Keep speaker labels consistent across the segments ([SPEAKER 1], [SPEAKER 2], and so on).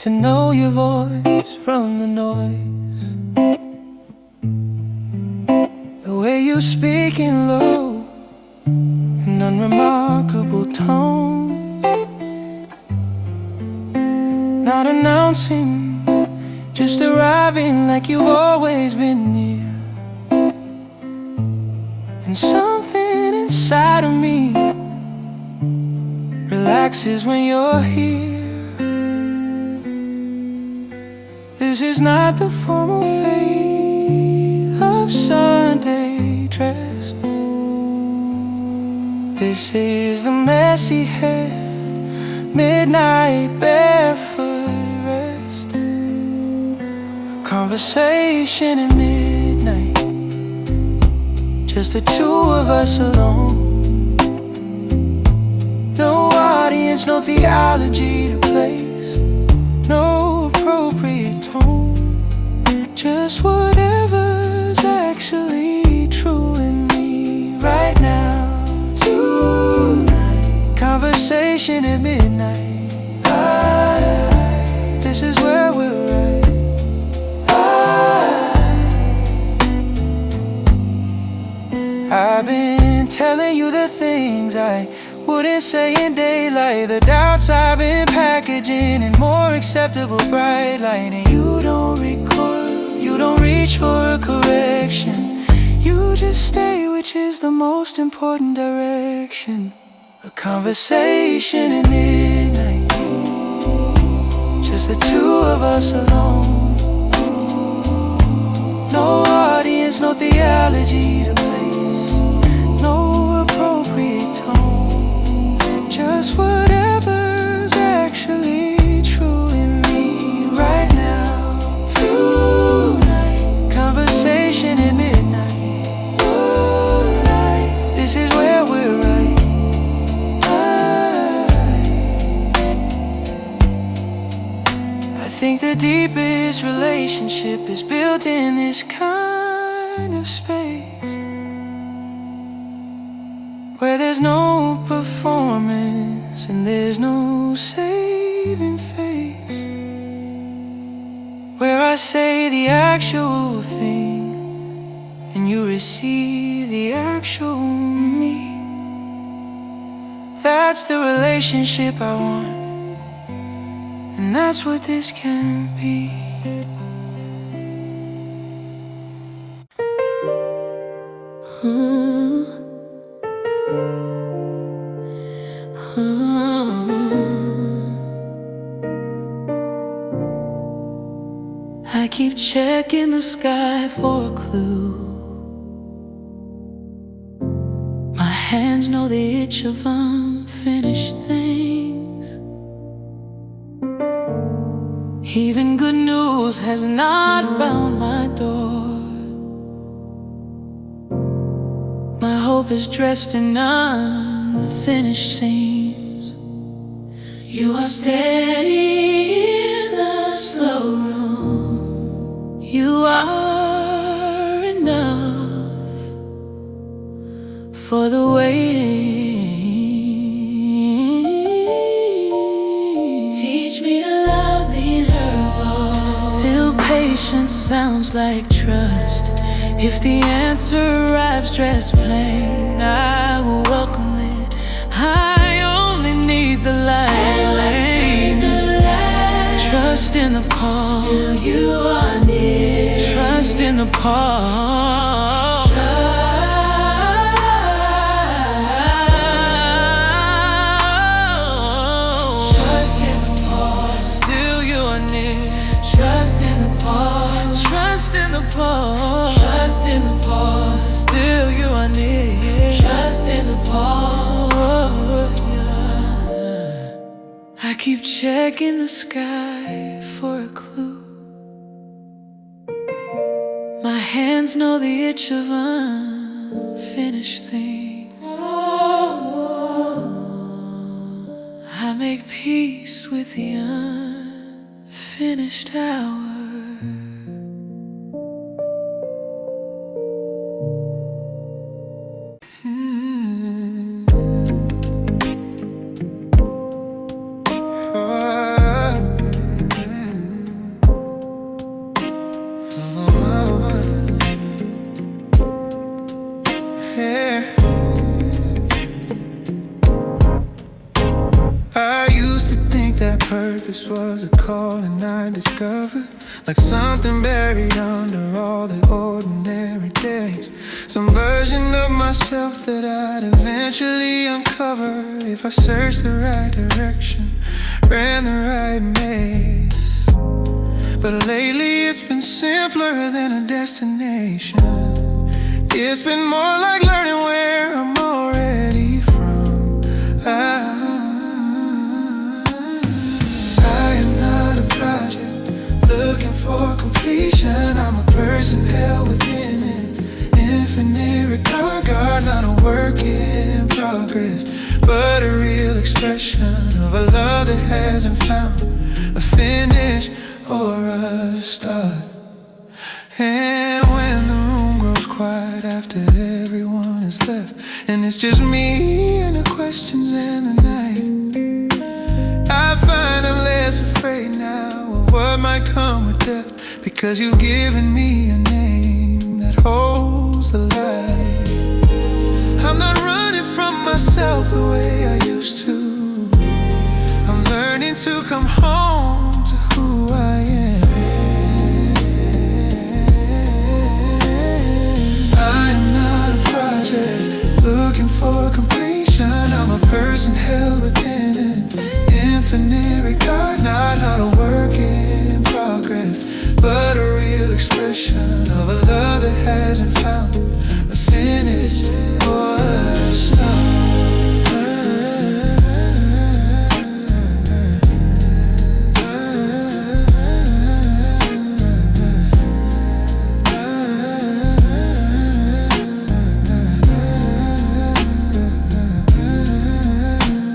[SPEAKER 1] to know your voice from the noise. The way you speak in low and unremarkable tones, not announcing, just arriving like you've always been near. And something inside of me relaxes when you're here. This is not the formal faith of Sunday dressed. This is the messy hair, midnight barefoot rest. A conversation at midnight, just the two of us alone. No audience, no theology to place, no appropriate tone, just whatever's actually true in me right now. Tonight, conversation at midnight. This is where we're at. I've been telling you the things I wouldn't say in daylight, the doubts I've been packaging in more acceptable bright light. And you don't recoil, you don't reach for a correction, you just stay, which is the most important direction. A conversation at midnight, just the two of us alone. No audience, no theology to place, no appropriate tone, just whatever's actually true in me right now. Tonight, conversation at midnight. Moonlight, this is where we're right. I think the deepest relationship is built in this kind of space, where there's no performance and there's no saving face, where I say the actual thing and you receive the actual me. That's the relationship I want, and that's what this can be. I keep checking the sky for a clue. My hands know the itch of unfinished things. Even good news has not found my door. My hope is dressed in unfinished seams. You are steady in the slow room. You are enough for the waiting. Teach me to love the interval till patience sounds like trust. If the answer arrives dressed plain, I will welcome it. I only need the light. Trust in the pause. Still you are near. Trust in the pause. Trust in the pause. Still you are near. Trust in the pause. Trust in the pause. Trust in the pause. Still you are near. Trust in the pause. I keep checking the sky for a clue. My hands know the itch of unfinished things. I make peace with the unfinished hour. I used to think that purpose was a calling I discovered, like something buried under all the ordinary days. Some version of myself that I'd eventually uncover if I searched the right direction, ran the right maze. But lately it's been simpler than a destination. It's been more like learning where I'm already from. I am not a project looking for completion. I'm a person held within an infinite regard. Not a work in progress, but a real expression of a love that hasn't found a finish or a start. And when the room grows quiet after everyone has left, and it's just me and the questions and the night, I find I'm less afraid now of what might come with depth, because you've given me a name that holds the light. I'm not running from myself the way I used to. I'm learning to come home to who I am. I'm not a project looking for completion. I'm a person held within an infinite regard. Not a work in progress, but a real expression of a love that hasn't found a finish or a start.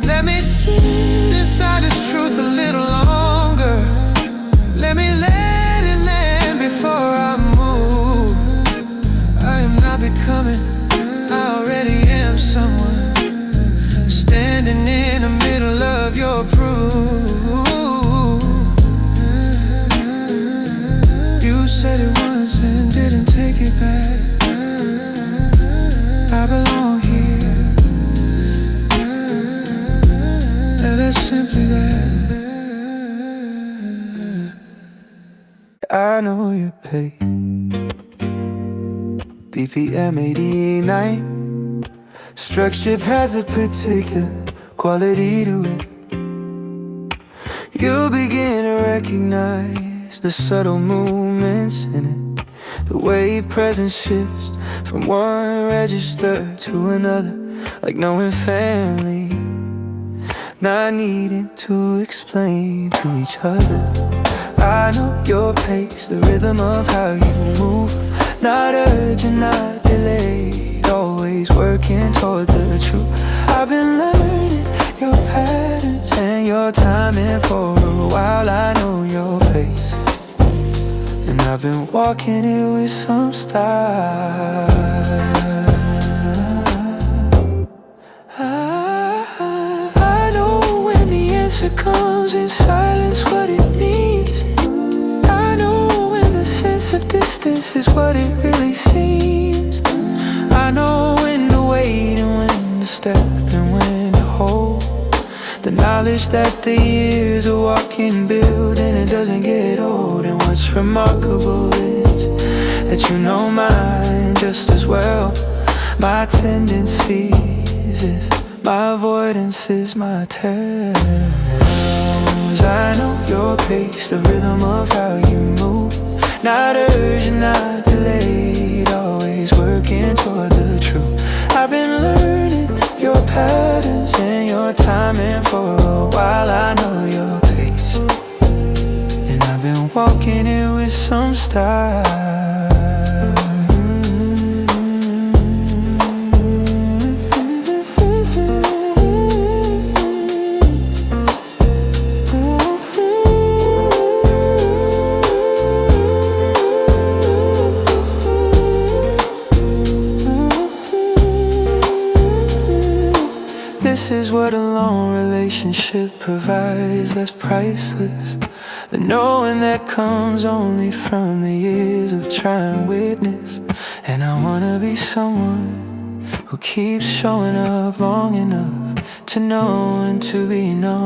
[SPEAKER 1] Let me sit inside this truth a little longer. Let me let it land before I move. I am not becoming, I already am someone, standing in the middle of your proof. You said it once and didn't take it back. I belong here, and that's simply that. I know your pace, BPM 89. Structure has a particular quality to it. You begin to recognize the subtle movements in it, the way presence shifts from one register to another, like knowing family, not needing to explain to each other. I know your pace, the rhythm of how you move, not urgent, not delayed, always working toward the truth. I've been learning your patterns and your timing for a while. I know your pace, and I've been walking it with some style. I know when the answer comes in silence what it means. I know when the sense of distance is what it really seems. I know when to wait and when to step and when to hold. The knowledge that the years of walking build, and it doesn't get old. And what's remarkable is that you know mine just as well. My tendencies is my avoidance is my tells. I know your pace, the rhythm of how you move, not urgent, not delayed, always working toward the truth. I've been learning your patterns and your timing for a while. I know your pace, and I've been walking it with some style. This is what a long relationship provides, that's priceless. The knowing that comes only from the years of trying witness. And I wanna be someone who keeps showing up long enough to know and to be known.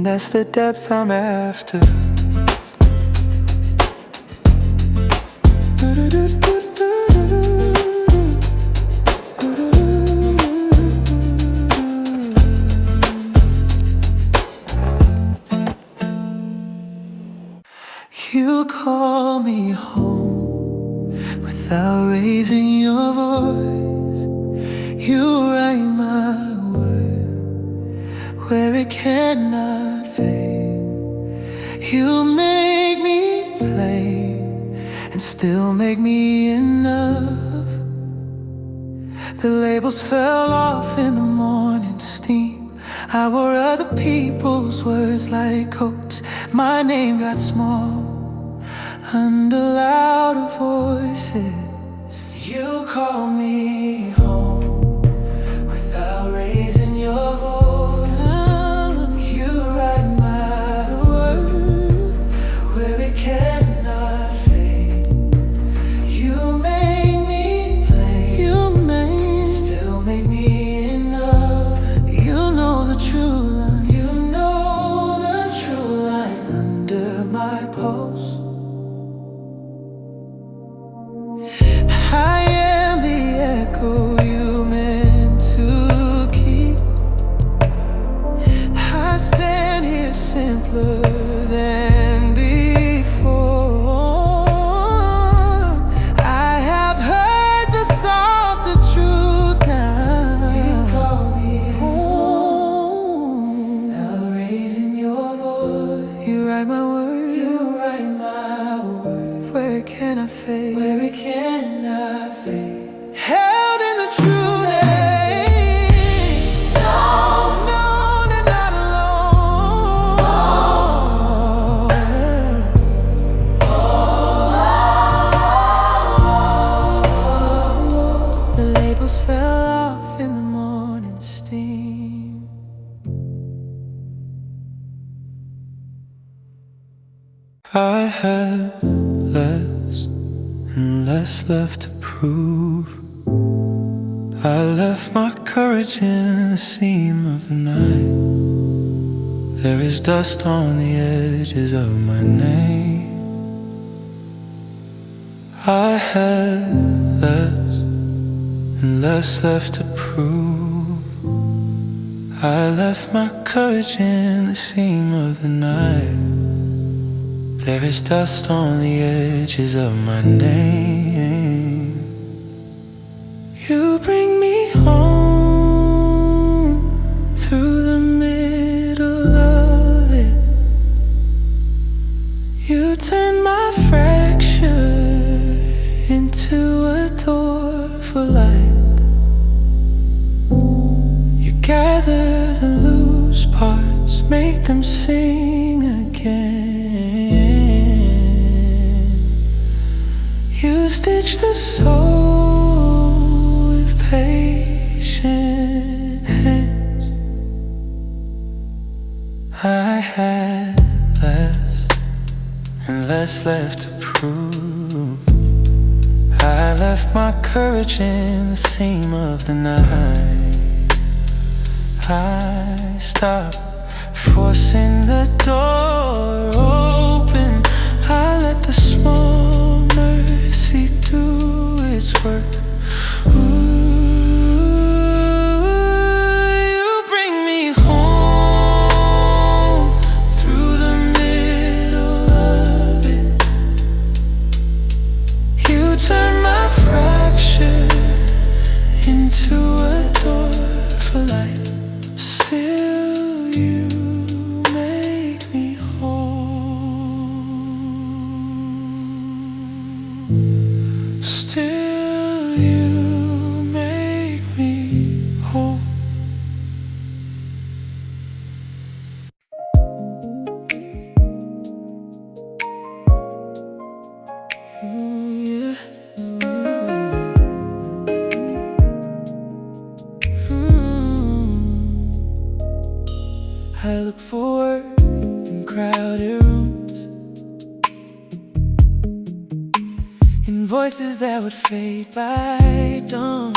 [SPEAKER 1] That's the depth I'm after. You call me home without raising your voice. You write my word where it cannot fade. You make me plain and still make me enough. The labels fell off in the morning steam. I wore other people's words like coats. My name got small under louder voices. You call me home without raising your voice. You write my worth where it cannot fade. You make me plain, you make still make me enough. You know the true line, you know the true line under my pulse. I am the echo you meant to keep. I stand here simpler than before. I have heard the softer truth now. You call me home without raising your voice. You write my word, you write my word where it cannot fade, where it cannot fade. Held in the true name. No, no, they're not alone. The labels fell off in the morning steam. I had less and less left to prove. I left my courage in the seam of the night. There is dust on the edges of my name. I had less and less left to prove. I left my courage in the seam of the night. There is dust on the edges of my name. You bring me home through the middle of it. You turn my fracture into a door for light. You gather the loose parts, make them sing again. You stitch the soul with patient hands. I had less and less left to prove. I left my courage in the seam of the night. I stopped forcing the door open. I let the small mercy do its work. You bring me home through the middle of it. You turn my fracture into a door for light. Still you make me whole. Still you make me whole. Yeah. I look for work in crowded rooms, in voices that would fade by dawn.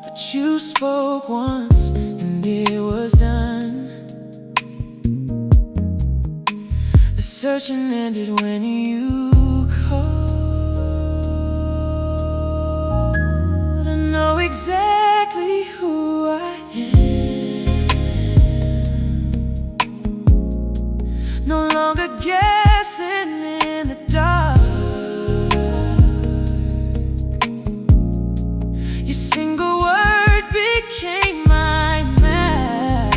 [SPEAKER 1] But you spoke once and it was done. The searching ended when you called. I know exactly who I am. No longer guessing in the dark. Your single word became my map,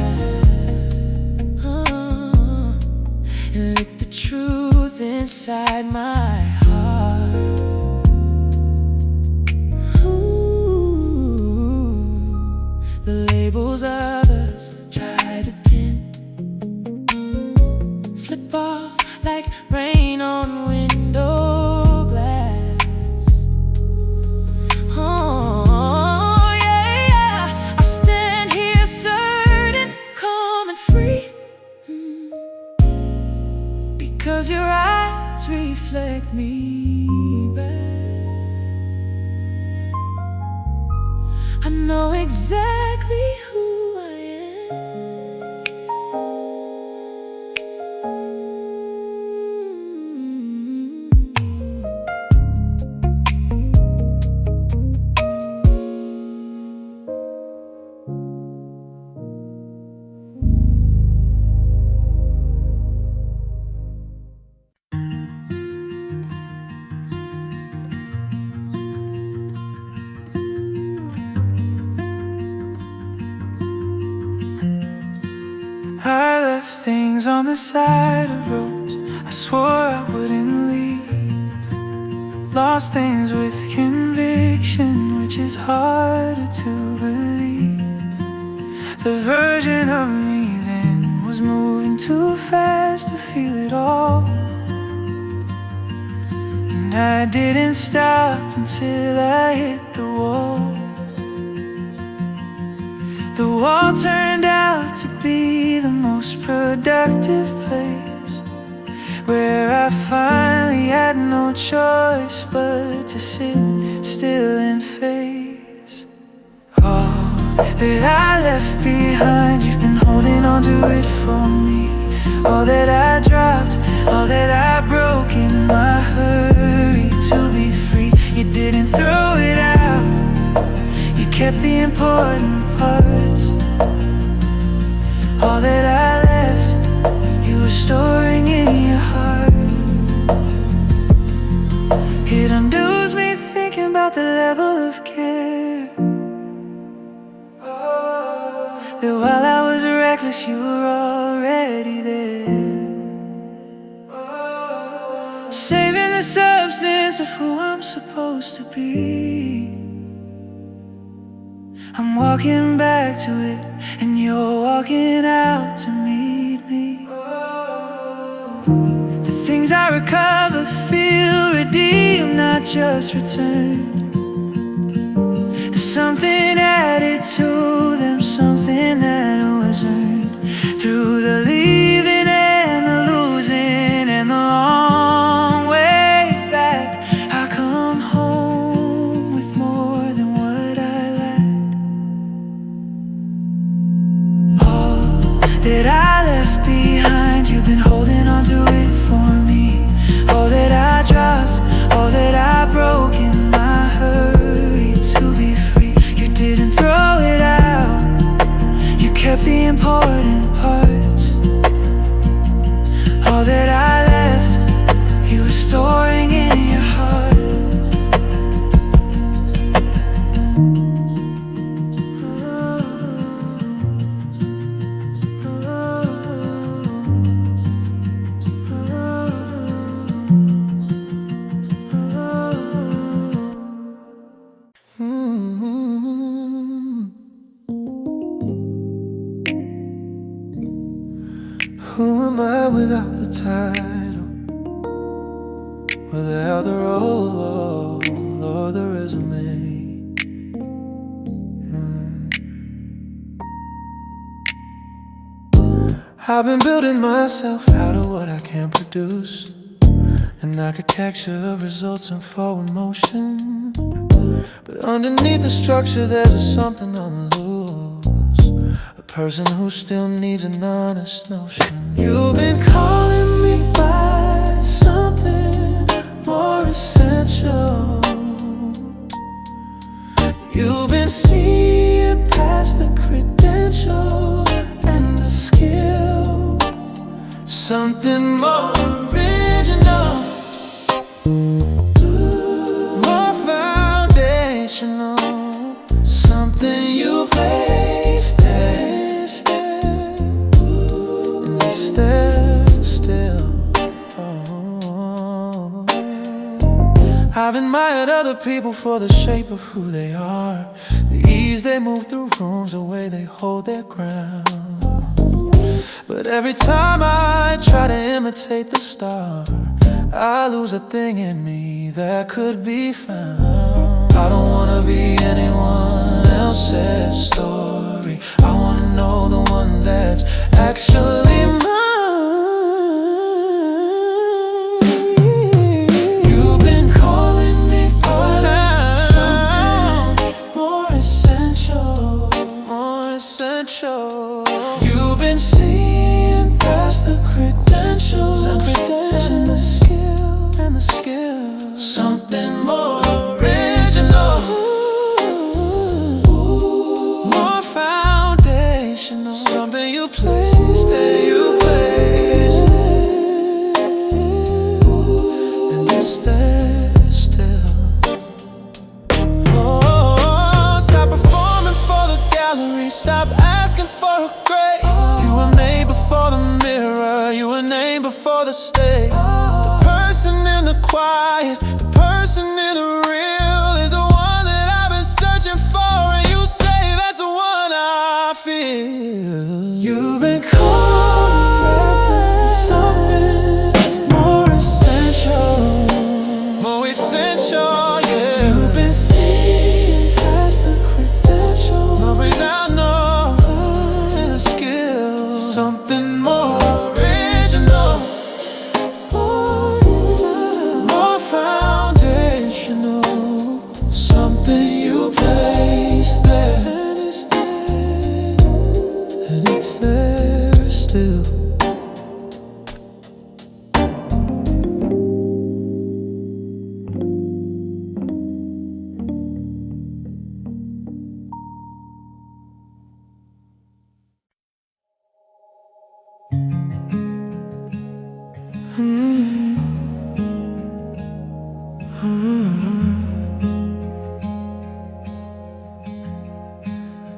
[SPEAKER 1] and lit the truth inside my heart. Ooh, the labels others try to pin slip off like rain on window glass. Oh yeah, I stand here certain, calm and free, because your eyes reflect me back. I know exactly who I I left things on the side of roads I swore I wouldn't leave. Lost things with conviction, which is harder to believe. The version of me then was moving too fast to feel it all, and I didn't stop until I hit the wall. The wall turned out to be the most productive place, where I finally had no choice but to sit still and face all that I left behind. You've been holding on to it for me. All that I dropped, all that I broke in my hurry to be free. You didn't throw it out, you kept the important parts. All that I left, you were storing in your heart. It undoes me thinking about the level of care, that while I was reckless, you were already there, saving the substance of who I'm supposed to be. I'm walking back to it, and you're walking out to meet me. The things I recover feel redeemed, not just returned. There's something added to them, something that was earned through the leaving and the losing and the long way back. I come home with more than what I lacked. All that I left behind, you've been holding on to it for me. All that I dropped, all that I broke in my hurry to be free. You didn't throw it out, you kept the important parts. All that I left, you were storing in your heart.
[SPEAKER 2] Who am I without the title, without the role or the resume? I've been building myself out of what I can produce, and I could capture results in forward motion. But underneath the structure there's something on the loose, a person who still needs an honest notion. You've been calling me by something more essential. You've been seeing past the credentials and the skill, something more original, more foundational, something you place there, and it's there still. I've admired other people for the shape of who they are, the ease they move through rooms, the way they hold their ground. But every time I try to imitate the star, I lose a thing in me that could be found. I don't wanna be anyone else's story. I wanna know the one that's actually mine. You've been calling me by something more essential, more essential. You've been seeing past the credentials and the skill, something more original, more foundational, something you place there, and it's there still. Oh, stop performing for the gallery, stop asking for a grade. You were made before the mirror, you were named before the stage. The person in the quiet, the person in the real is the one that I've been searching for, and you say that's the one I feel. You've been calling something more essential, more essential, yeah. You've been seeing past the credentials, no reason I know, and the skill, something more original, more foundational, something you place there, and it's there still.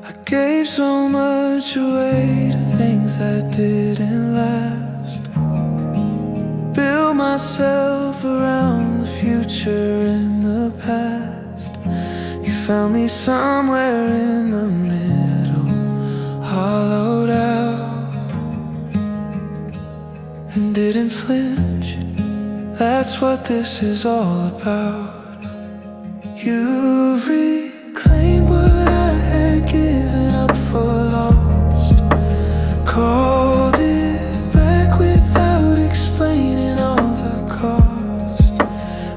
[SPEAKER 2] I gave so much away to things that didn't last. Built myself around the future and the past. You found me somewhere in the middle, hollowed out, and didn't flinch. That's what this is all about. You've reclaimed what I had given up for lost, called it back without explaining all the cost.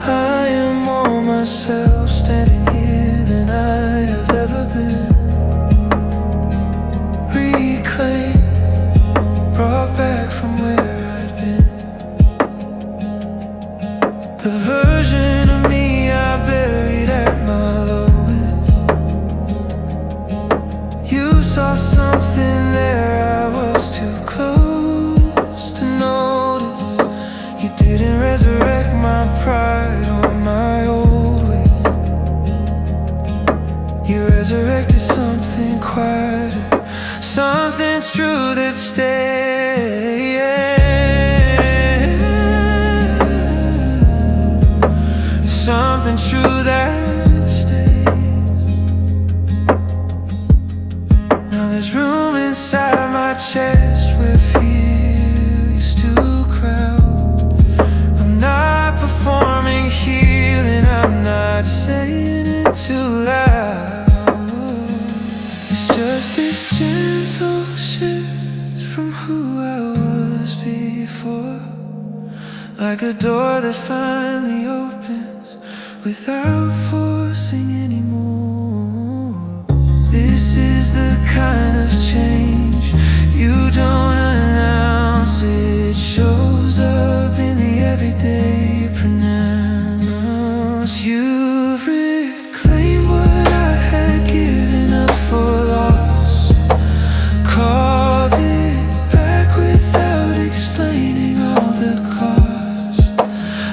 [SPEAKER 2] I am more myself standing here than I have ever been. Reclaimed, brought back from where I'd been. The version of me I buried at my lowest. You saw something there I was too close to notice. You didn't resurrect my pride or my old ways. You resurrected something quieter, something true that stays. Something true that stays. Now there's room inside my chest where fear used to crowd. I'm not performing healing, I'm not saying it too loud. It's just this gentle shift from who I was. a door that finally opens without forcing anymore. This is the kind of change you don't announce. It shows up in the everyday you pronounce. You've reclaimed what I had given up for lost, called it back without explaining all the cost.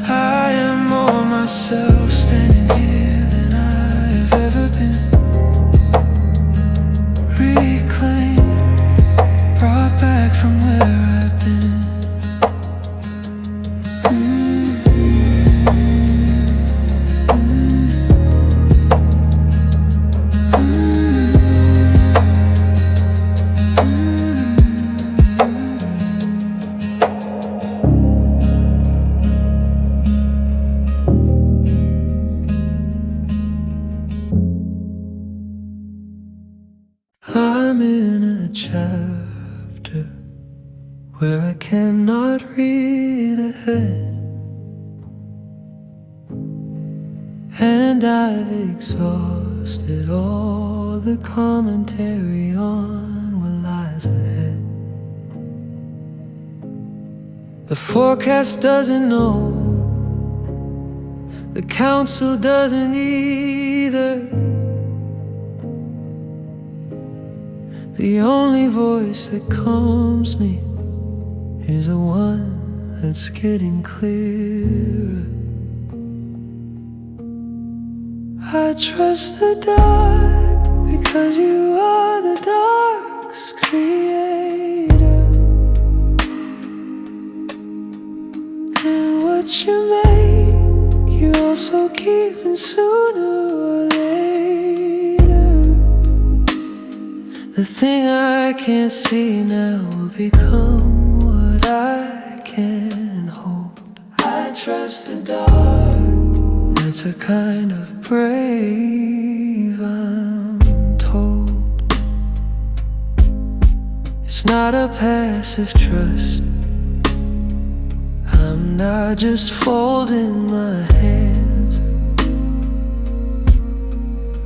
[SPEAKER 2] I am more myself standing here than I've ever been. Reclaimed, brought back from where I've been. I'm in a chapter where I cannot read ahead, and I've exhausted all the commentary on what lies ahead. The forecast doesn't know, the council doesn't either. The only voice that calms me is the one that's getting clearer. I trust the dark because you are the dark's creator, and what you make, you also keep, and sooner or later, the thing I can't see now will become what I can hold. I trust the dark. That's a kind of brave, I'm told. It's not a passive trust. I'm not just folding my hands.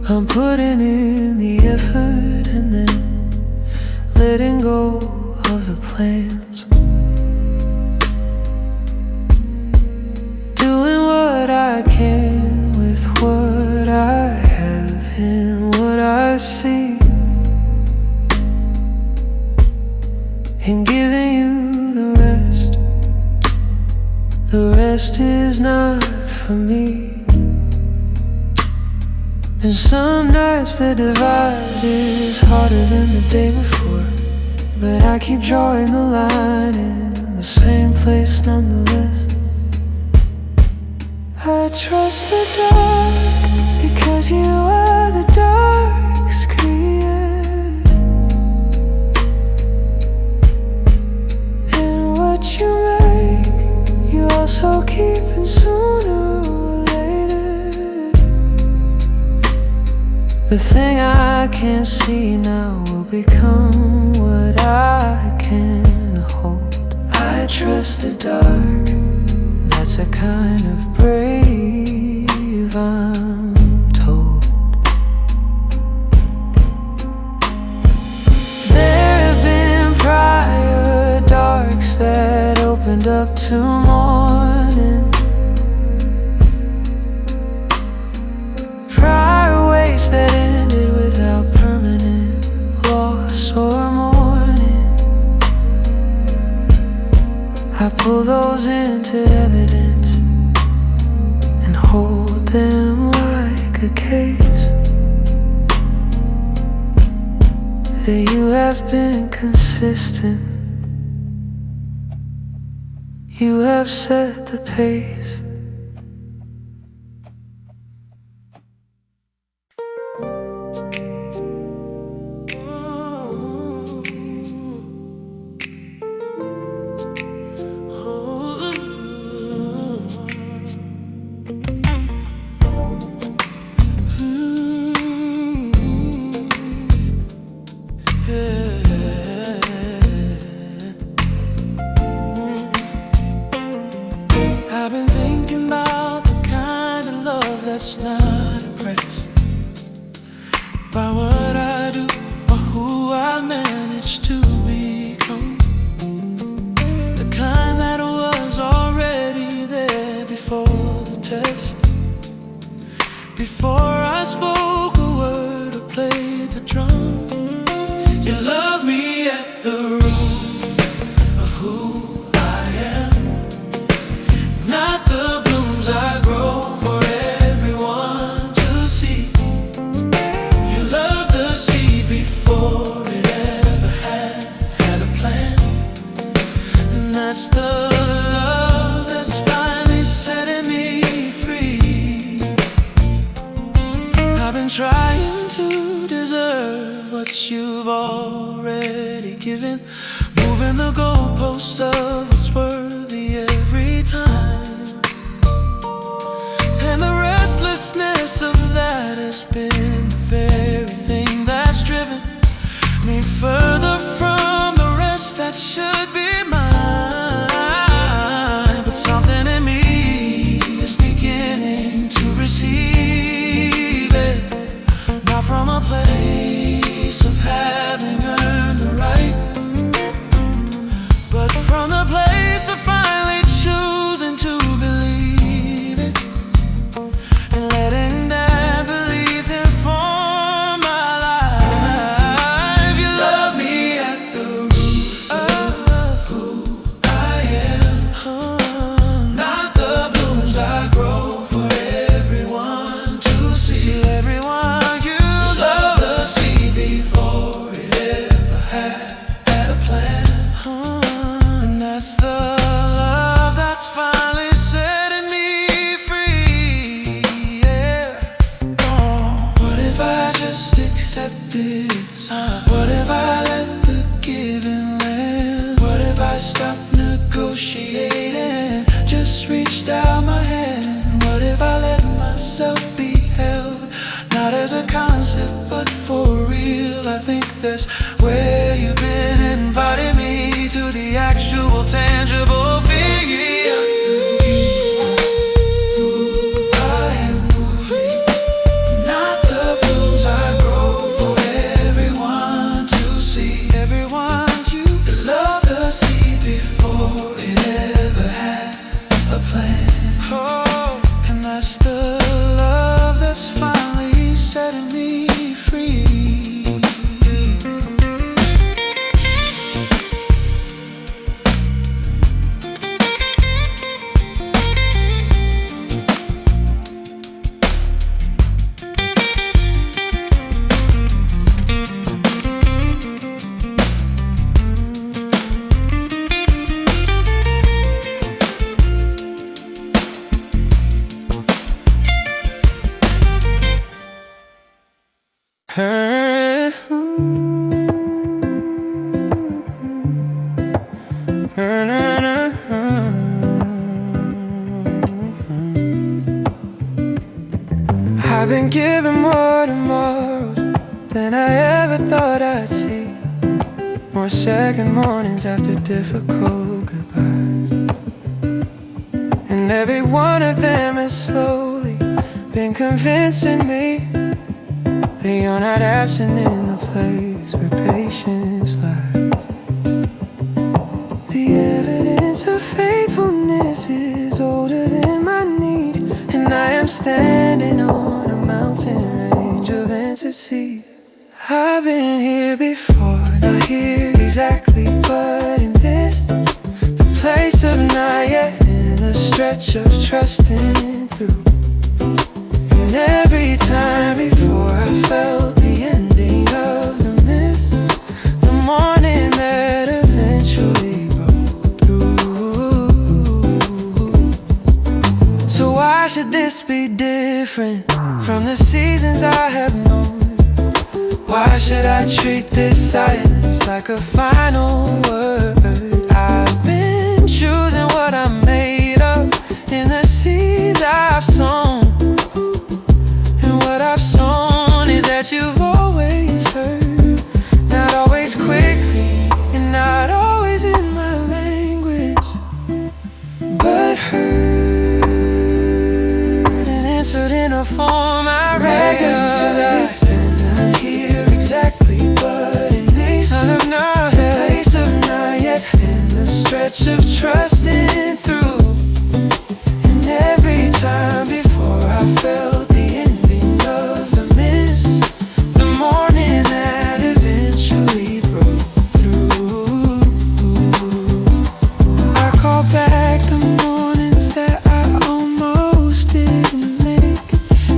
[SPEAKER 2] I'm putting in the effort and then letting go of the plans. Doing what I can with what I have and what I see, and giving you the rest. The rest is not for me. And some nights the divide is harder than the day before, but I keep drawing the line in the same place nonetheless. I trust the dark because you are the dark's creator, and what you make, you also keep, and sooner or later, the thing I can't see now will become what I can hold. I trust the dark. That's a kind of brave, I'm told. There have been prior darks that opened up to morning, prior ways that ended without permanent loss or mourning. I pull those into evidence and hold them like a case. That you have been consistent, you have set the pace. that's not impressed by what I do or who I manage to become. The kind that was already there before the test, before I spoke a word or played the drum. You love me at the root of who I am, not the blooms I grow for everyone to see. You love the seed before it ever had a plan, and that's the love that's finally setting me free. I've been trying to deserve what you've already given, moving the goalpost of what's worthy every time. And the restlessness of that has been the very thing that's driven me further from the rest that should be mine. But something in me is beginning to receive it, not from a place of having earned the right, but from the place of finally choosing to believe it, and letting that belief inform my life. You love me at the root of who I am, not the blooms I grow for everyone to see. Everyone, you love the seed before it ever had a plan. And that's the love that's finally setting me free. Yeah. Oh, what if I just accept this? What if I let the giving land? What if I stop negotiating, just reached out my hand? What if I let myself be held, not as a concept but for real? I think that's where you've been inviting me, to the actual tangible figure. I am not the blooms I grow for everyone to see. Everyone, you love the seed before it ever had a plan. Oh, and that's the love that's finally setting me free. I've been given more tomorrows than I ever thought I'd see, more second mornings after difficult goodbyes, and every one of them has slowly been convincing me that you're not absent in the place where patience lies. The evidence of faithfulness is older than my need, and I am standing on a mountain range of ecstasy. I've been here before, not here exactly, but in this, the place of not yet, in the stretch of trusting through. And every time before I felt the ending of the mist, the morning that eventually broke through. So why should this be different from the seasons I have known? Why should I treat this silence like a final word? I've been choosing what I'm made of in the seeds I've sown, and what I've sown is that you've always heard, not always quickly and not always in my language, but heard and answered stood in a form I recognize. And I'm here exactly, but in this place of not yet, in the stretch of trusting through. And every time before I felt the ending of the mist, the morning that eventually broke through. I call back the mornings that I almost didn't make.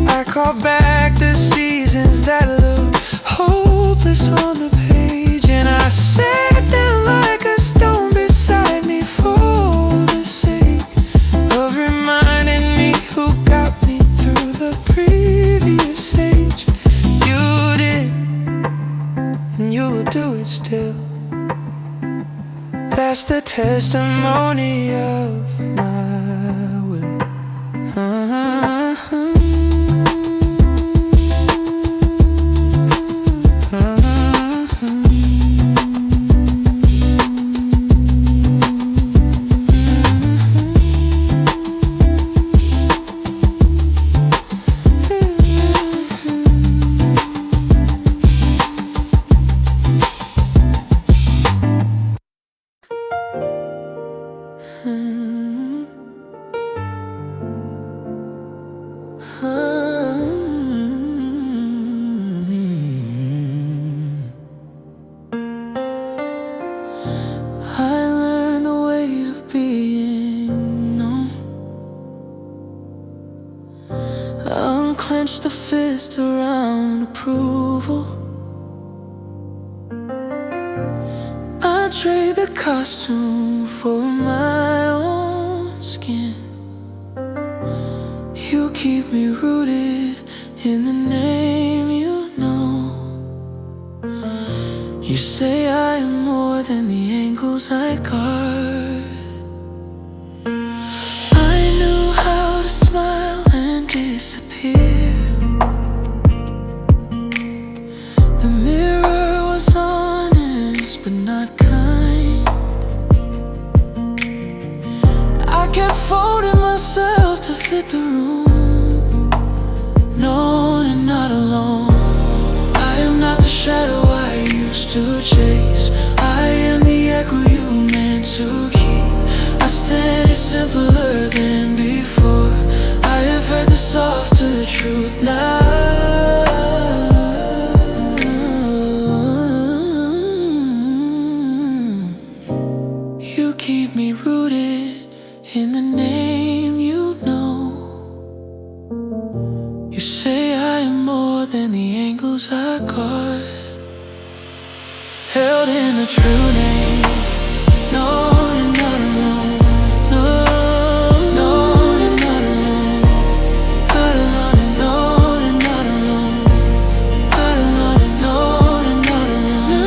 [SPEAKER 2] I call back the seasons that look hopeless on the page. And I set them like a stone beside me for the sake of reminding me who got me through the previous age. You did, and you will do it still. That's the testimony of my will. I learned the weight of being known. Unclench the fist around approval. I trade the costume for my own skin. You keep me rooted in the name you know. You say I am more than the angles I guard. I knew how to smile and disappear. The mirror was honest but not kind. I kept folding myself to fit the room, known and not alone. I am not the shadow I used to chase. I am the echo you meant to keep. I stand is simpler than before. I have heard the softer truth now. You keep me rooted in the name you know. You say I am more than the angles I guard. Held in the true name. No, you're not alone. No, no, you're not alone. Not alone, and no, you're not alone. Not alone, and no, you're not alone.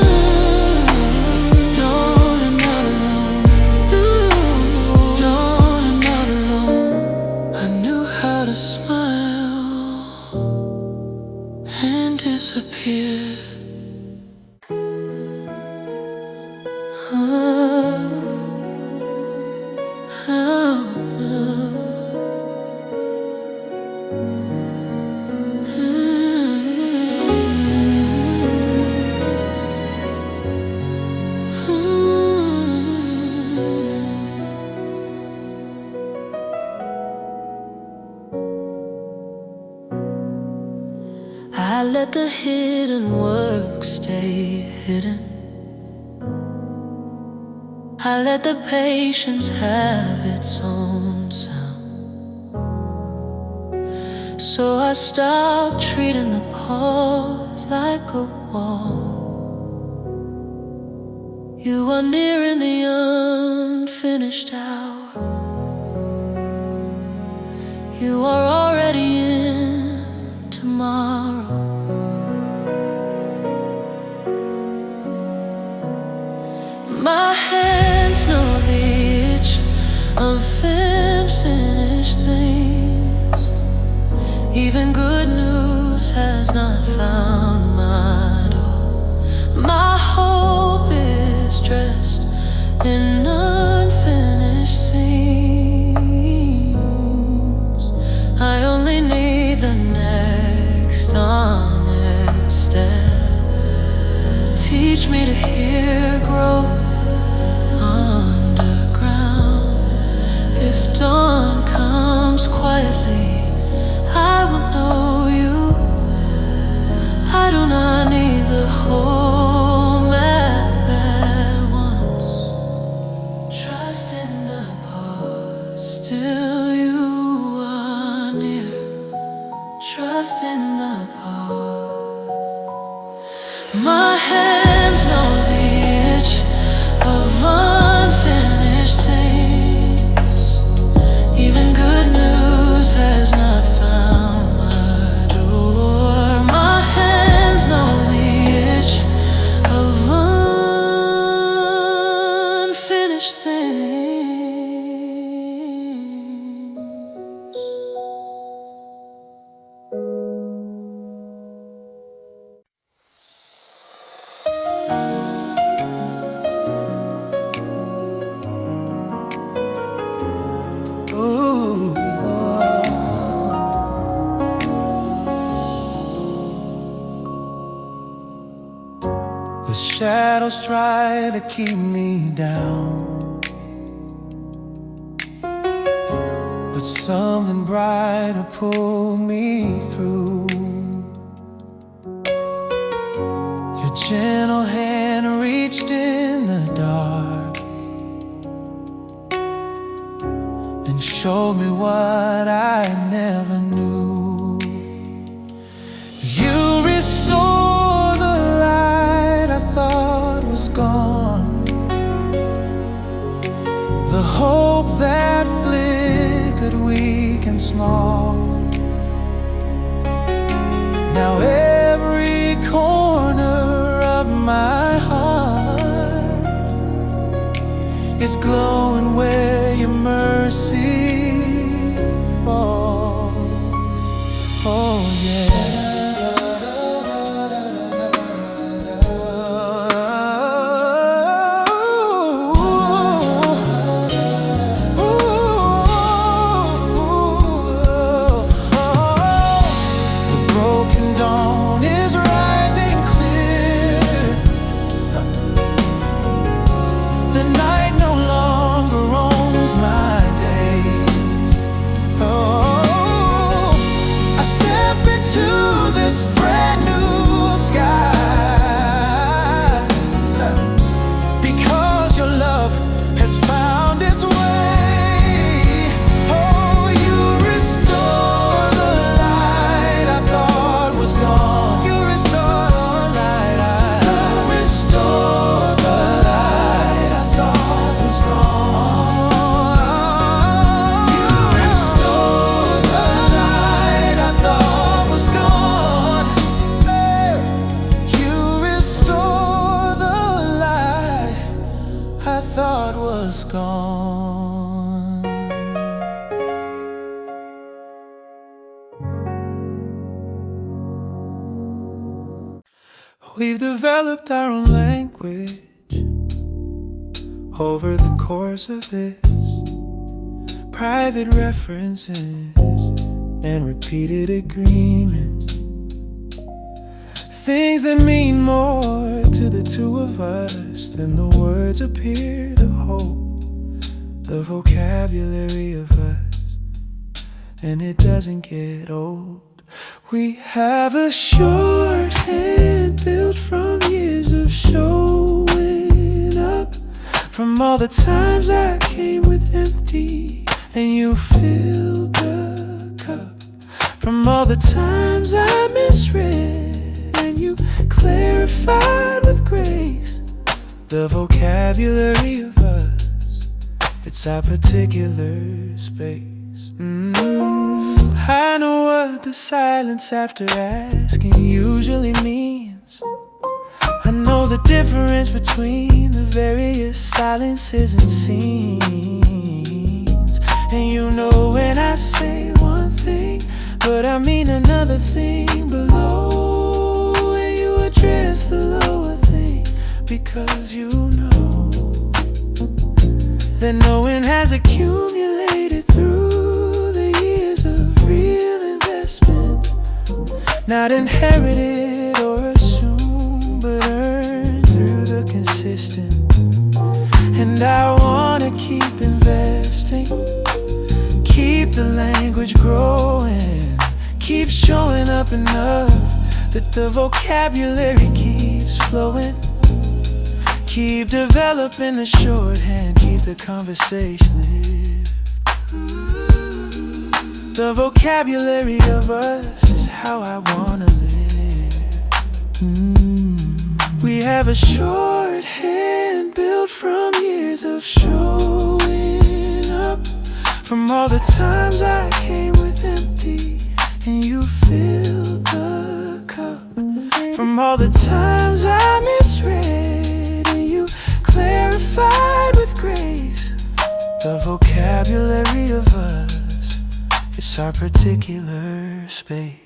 [SPEAKER 2] No, you're not alone. No, you're not alone. I knew how to smile and disappear. I let the hidden work stay hidden. I let the patience have its own sound. So I stopped treating the pause like a wall. You are nearing the unfinished hour. You are already in tomorrow. My hands know the itch of unfinished things. Even good news has not found my door. My hope is dressed in unfinished seams. I only need dust in the past. My hands know the itch of unfinished things. Even good news has not found my door. My hands know the itch of unfinished things.
[SPEAKER 1] Ooh, the shadows try to keep me down, but something brighter pulled me through. Your gentle hand reached in the dark and showed me what I never knew. You restore the light I thought was gone, the hope that flickered weak and small. Now every corner of my heart is glowing where your mercy falls. Oh yeah. The broken dawn is rising clear. The night no longer owns my days. Oh, I step into this brand new sky, because your love has found its way. Oh, you restore the light I thought was gone. You restore the light you restore the light I thought was gone. You restore the light I thought was gone. You restore the light I thought was gone. We've developed our own language over the course of this, private references and repeated agreements, things that mean more to the two of us than the words appear to hold. The vocabulary of us, and it doesn't get old. We have a shorthand built from years of showing up, from all the times I came with empty and you filled the cup, from all the times I misread and you clarified with grace. The vocabulary of us, it's our particular space. I know what the silence after asking usually means. I know the difference between the various silences and scenes. And you know when I say one thing, but I mean another thing below. When you address the lower thing, because you know that knowing has accumulated through the years of real investment, not inherited or assumed, but earned through the consistent. And I wanna keep investing, keep the language growing, keep showing up enough that the vocabulary keeps flowing. Keep developing the shorthand, keep the conversation live.
[SPEAKER 2] The vocabulary of us is how I wanna live. We have a shorthand built from years of showing up, from all the times I came with empty and you filled the cup, from all the times I misread and you clarified with grace. The vocabulary of us, it's our particular space.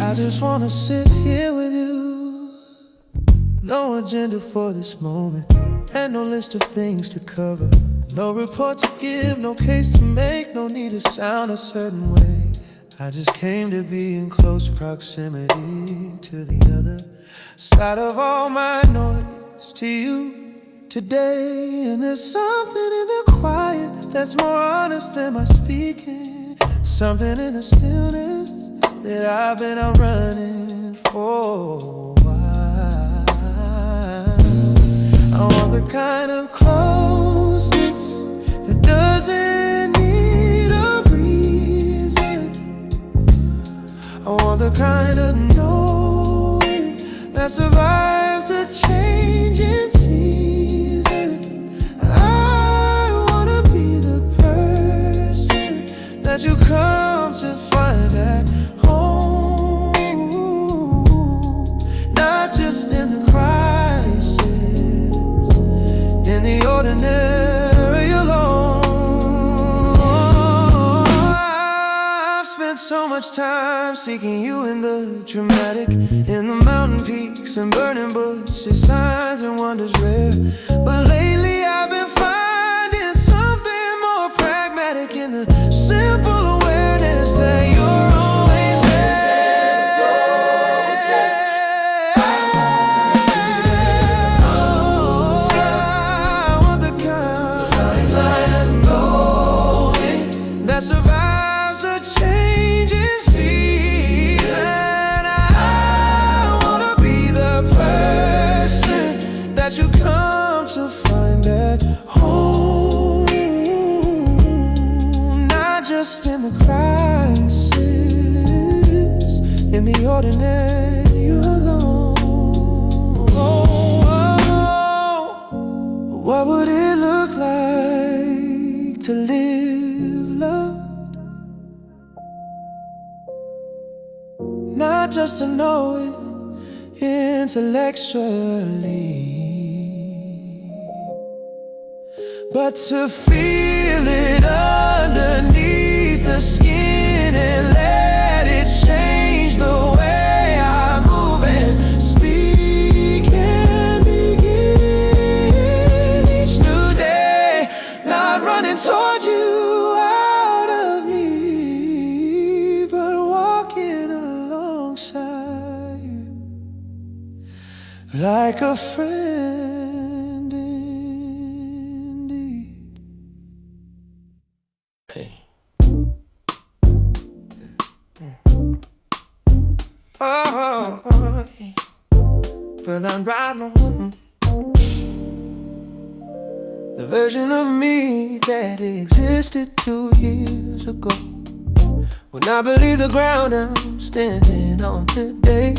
[SPEAKER 2] I just wanna sit here with you. No agenda for this moment, and no list of things to cover. No report to give, no case to make, no need to sound a certain way. I just came to be in close proximity to the other side of all my noise, to you today. And there's something in the quiet that's more honest than my speaking, something in the stillness that I've been out running for a while. I want the kind of closeness that doesn't need a reason. I want the kind of knowing that survives the changing season. I wanna be the person that you come to find at home, not just in the crisis, in the ordinary alone. I've spent so much time seeking you in the dramatic, in the mountain peaks and burning bushes, signs and wonders rare. But lately I've been finding something more pragmatic in the simple awareness that you're always there. Oh, I want the kind of knowing that survives the changing season. I wanna be the person that you come to find at home, not just in the crisis, in the ordinary alone. What would it look like to live loved, not just to know it intellectually, but to feel it underneath the skin and let it change the way I move and speak and begin each new day, not running toward you out of need, but walking alongside you like a friend indeed.
[SPEAKER 3] Okay.
[SPEAKER 2] Oh,
[SPEAKER 3] Okay.
[SPEAKER 2] but I'm riding on the version of me that existed 2 years ago, when I believe the ground I'm standing on today.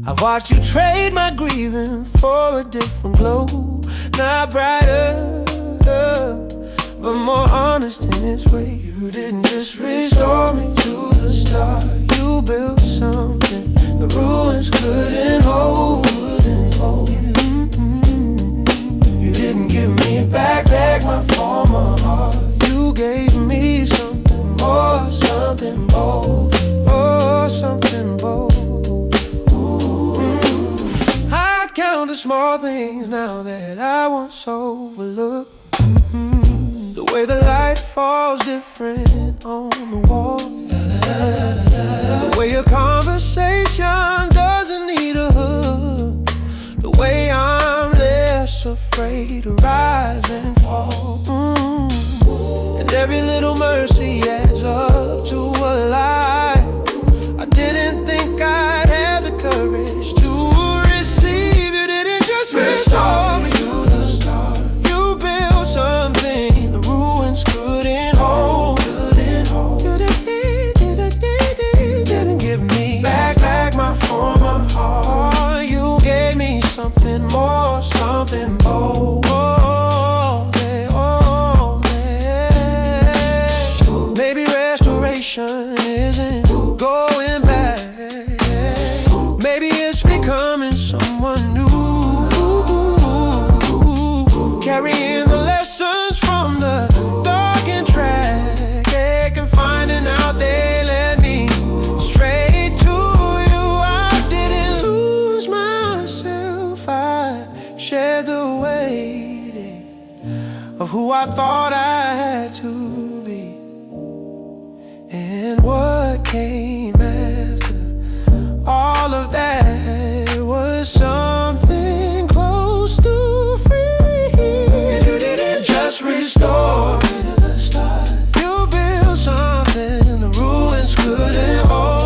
[SPEAKER 2] I've watched you trade my grieving for a different glow, not brighter, but more honest in its way. You didn't just restore me to the start, you built something the ruins couldn't hold. You didn't give me back my former heart, you gave me something things now that I once overlooked. The way the light falls different on the wall. The way a conversation doesn't need a hook. The way I'm less afraid to rise and fall. And every little mercy adds up to a lie. I didn't think I'd have the courage to receive. You didn't just restore me to the start. You built something the ruins couldn't hold. Didn't give me back my former heart. You gave me something more, something bold. Maybe restoration isn't going back. Maybe it's becoming someone new, carrying the lessons from the darkened track. And finding out they led me straight to you. I didn't lose myself, I shared the weight of who I thought I had to be. And what came after all of that was something close to free. And you didn't just restore me to the start. You built something the ruins couldn't hold.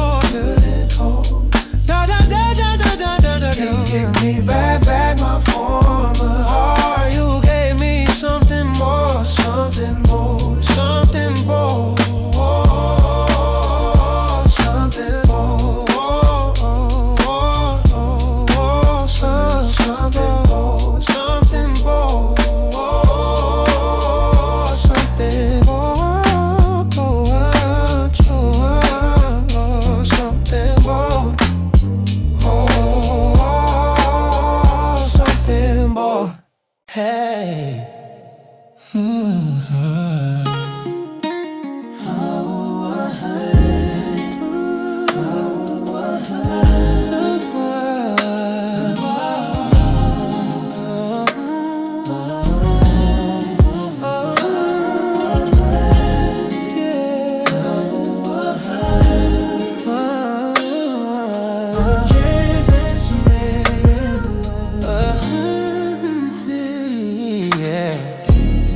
[SPEAKER 2] You gave me back my former heart. You gave me something more, something more, something more. Hey,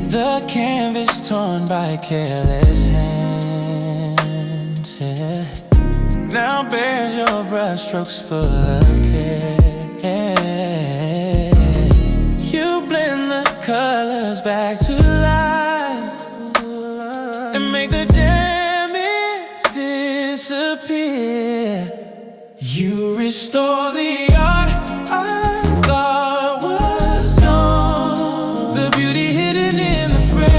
[SPEAKER 2] the canvas torn by careless hands, yeah. Now bears your brushstrokes full of care. You blend the colors back to life and make the damage disappear. You restore the art I thought was gone, the beauty hidden in the frame.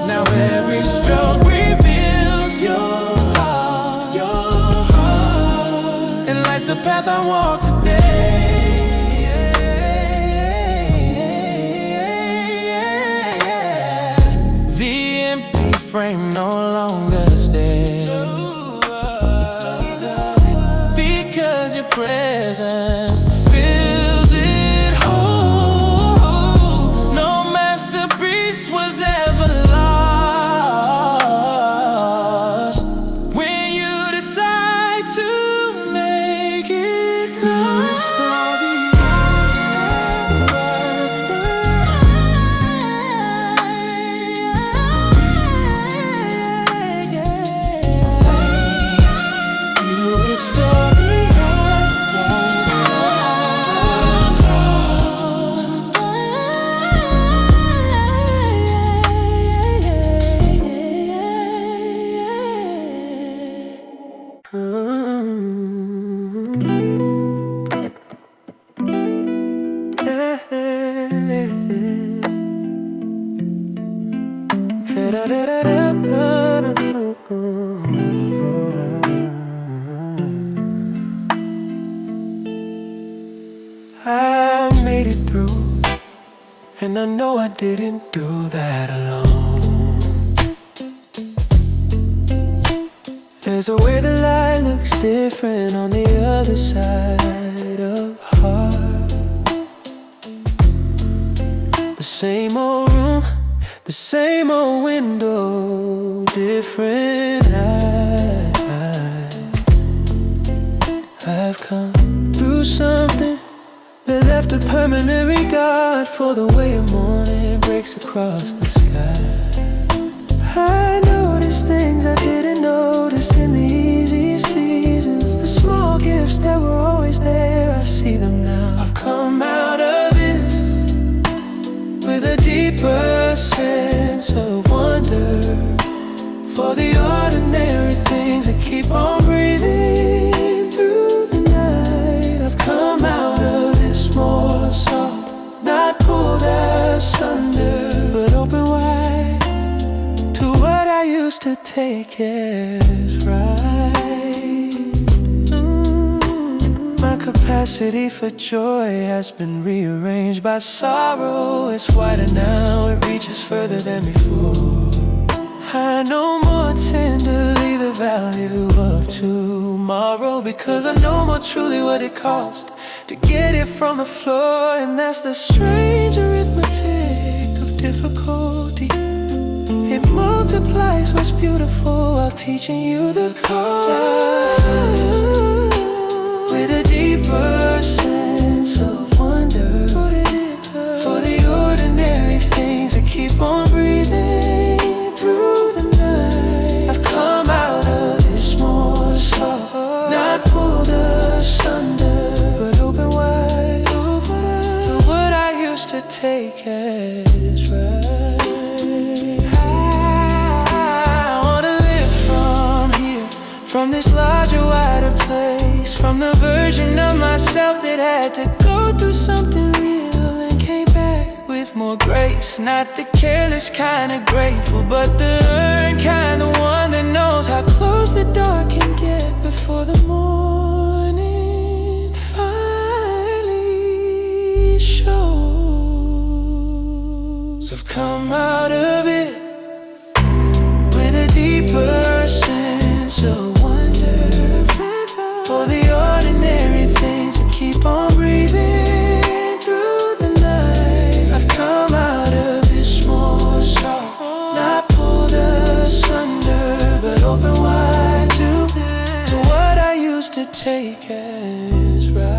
[SPEAKER 2] Now every stroke reveals your heart, and lights the path I walk today. The empty frame no longer stays, because your presence fills it whole. No masterpiece was ever lost when you decide to make it last. I made it through, and I know I didn't do that alone. There's a way the light looks different on the other side of heart. The same old room, the same old window, different eyes. I've come through something that left a permanent regard for the way a morning breaks across the sky. I noticed things I didn't notice in the easy seasons. The small gifts that were always there, I see them now. I've come out of this with a deeper sense of wonder for the ordinary things that keep on breathing through the night. I've come out of this more soft, not pulled asunder, but open wide to what I used to take as right. My capacity for joy has been rearranged by sorrow. It's wider now, it reaches further than before. I know more tenderly the value of tomorrow, because I know more truly what it cost to get it from the floor. And that's the strange arithmetic of difficulty. It multiplies what's beautiful while teaching you the code. With a deeper sense of wonder for the ordinary things that keep on breathing through the night. I've come out of this more soft, not pulled asunder, but open wide to what I used to take as right. I wanna live from here, from this larger, wider place, from the version of myself that had to go through something real and came back with more grace. Not the careless kind of grateful, but the earned kind, the one that knows how close the dark can get before the morning finally shows. I've come out of it with a deeper sense of wonder for the ordinary things that keep on breathing through the night. I've come out of this more soft, not pulled asunder, but open wide to what I used to take as right.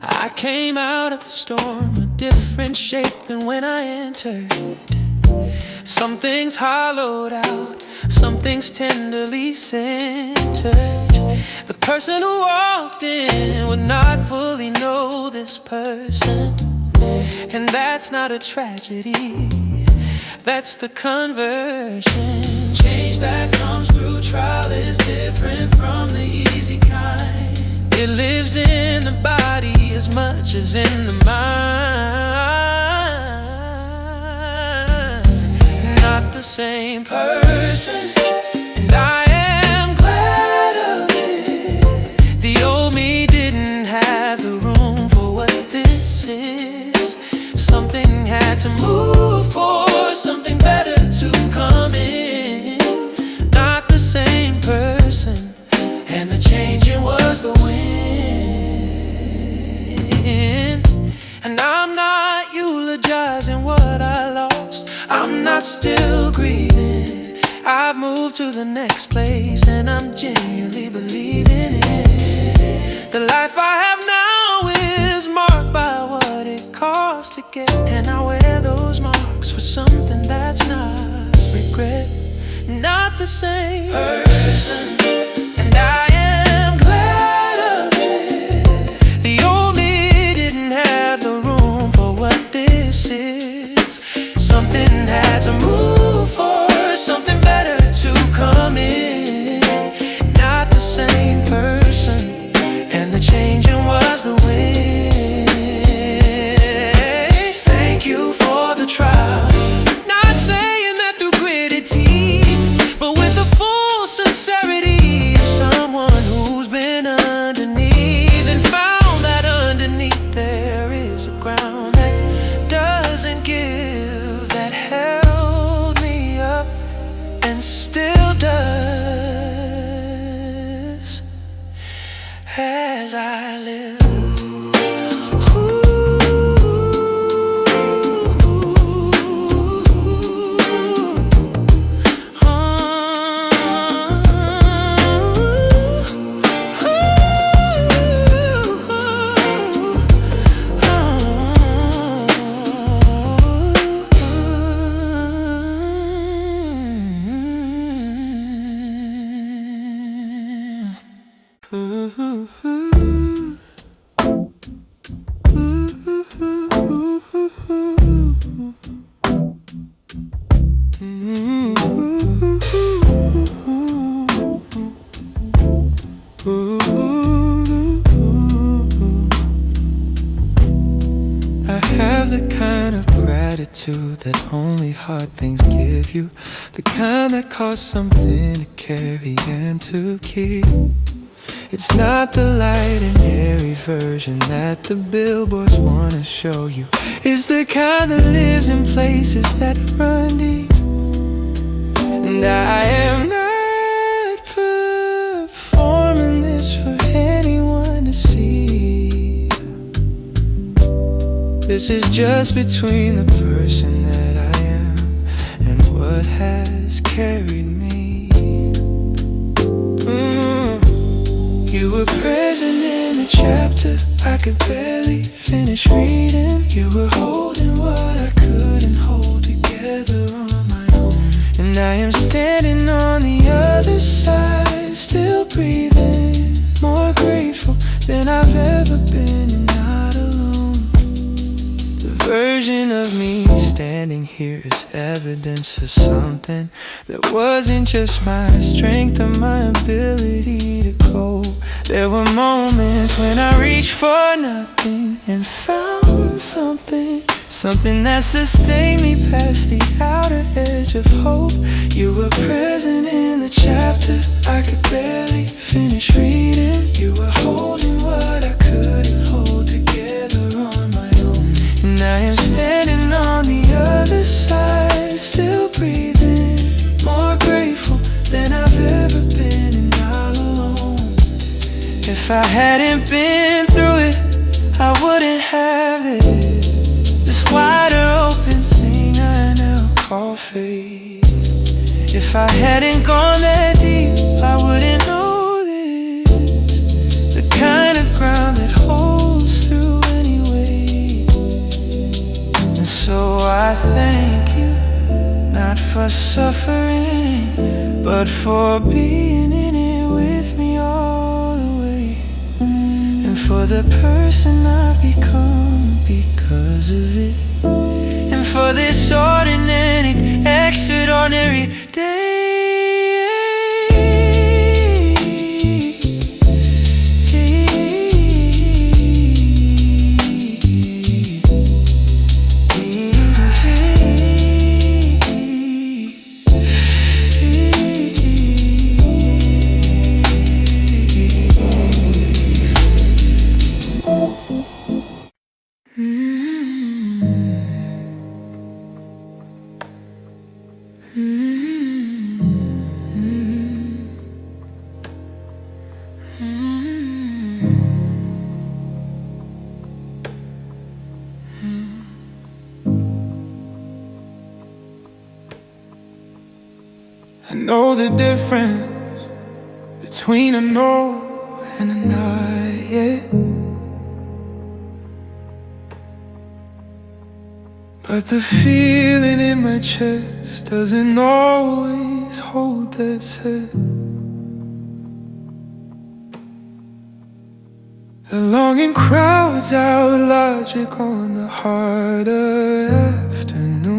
[SPEAKER 2] I came out of the storm a different shape than when I entered. Some things hollowed out, some things tenderly centered. The person who walked in would not fully know this person, and that's not a tragedy, that's the conversion. Change that comes through trial is different from the easy kind. It lives in the body as much as in the mind. Not the same person, and I am glad of it. The old me didn't have the room for what this is. Something had to move for something better to come in. Not the same person, and the changing was the wind. And I'm not eulogizing what I lost, I'm not still grieving. I've moved to the next place, and I'm genuinely believing it. The life I have now is marked by what it cost to get, and I wear those marks for something that's not regret. Not the same person, and I am glad of it. The old me didn't have the room for what this have the kind of gratitude that only hard things give you, the kind that costs something to carry and to keep. It's not the light and airy version that the billboards wanna show you. It's the kind that lives in places that run deep. And I am not performing this for anyone to see. This is just between the person that I am and what has carried me. You were present in the chapter I could barely finish reading. You were holding what I couldn't hold together on my own. And I am standing on the other side, still breathing, more grateful than I've ever been, and not alone. The version of me standing here is evidence of something that wasn't just my strength or my ability to cope. There were moments when I reached for nothing and found something that sustained me past the outer edge of hope. You were present in the chapter I could barely finish reading. You were holding what I couldn't hold together on my own. And I am standing on the other side, still breathing, more grateful than I've ever been, and not alone. If I hadn't been through it, I wouldn't have this wider open thing I now call faith. If I hadn't gone that deep, I wouldn't know this, the kind of ground that holds through anyway. And so I thank you, not for suffering, but for being in it with me all the way. And for the person I've become because of it. And for this ordinary, extraordinary day. I know the difference between a no and a not yet. But the feeling in my chest doesn't always hold that set. The longing crowds out logic on the harder afternoon.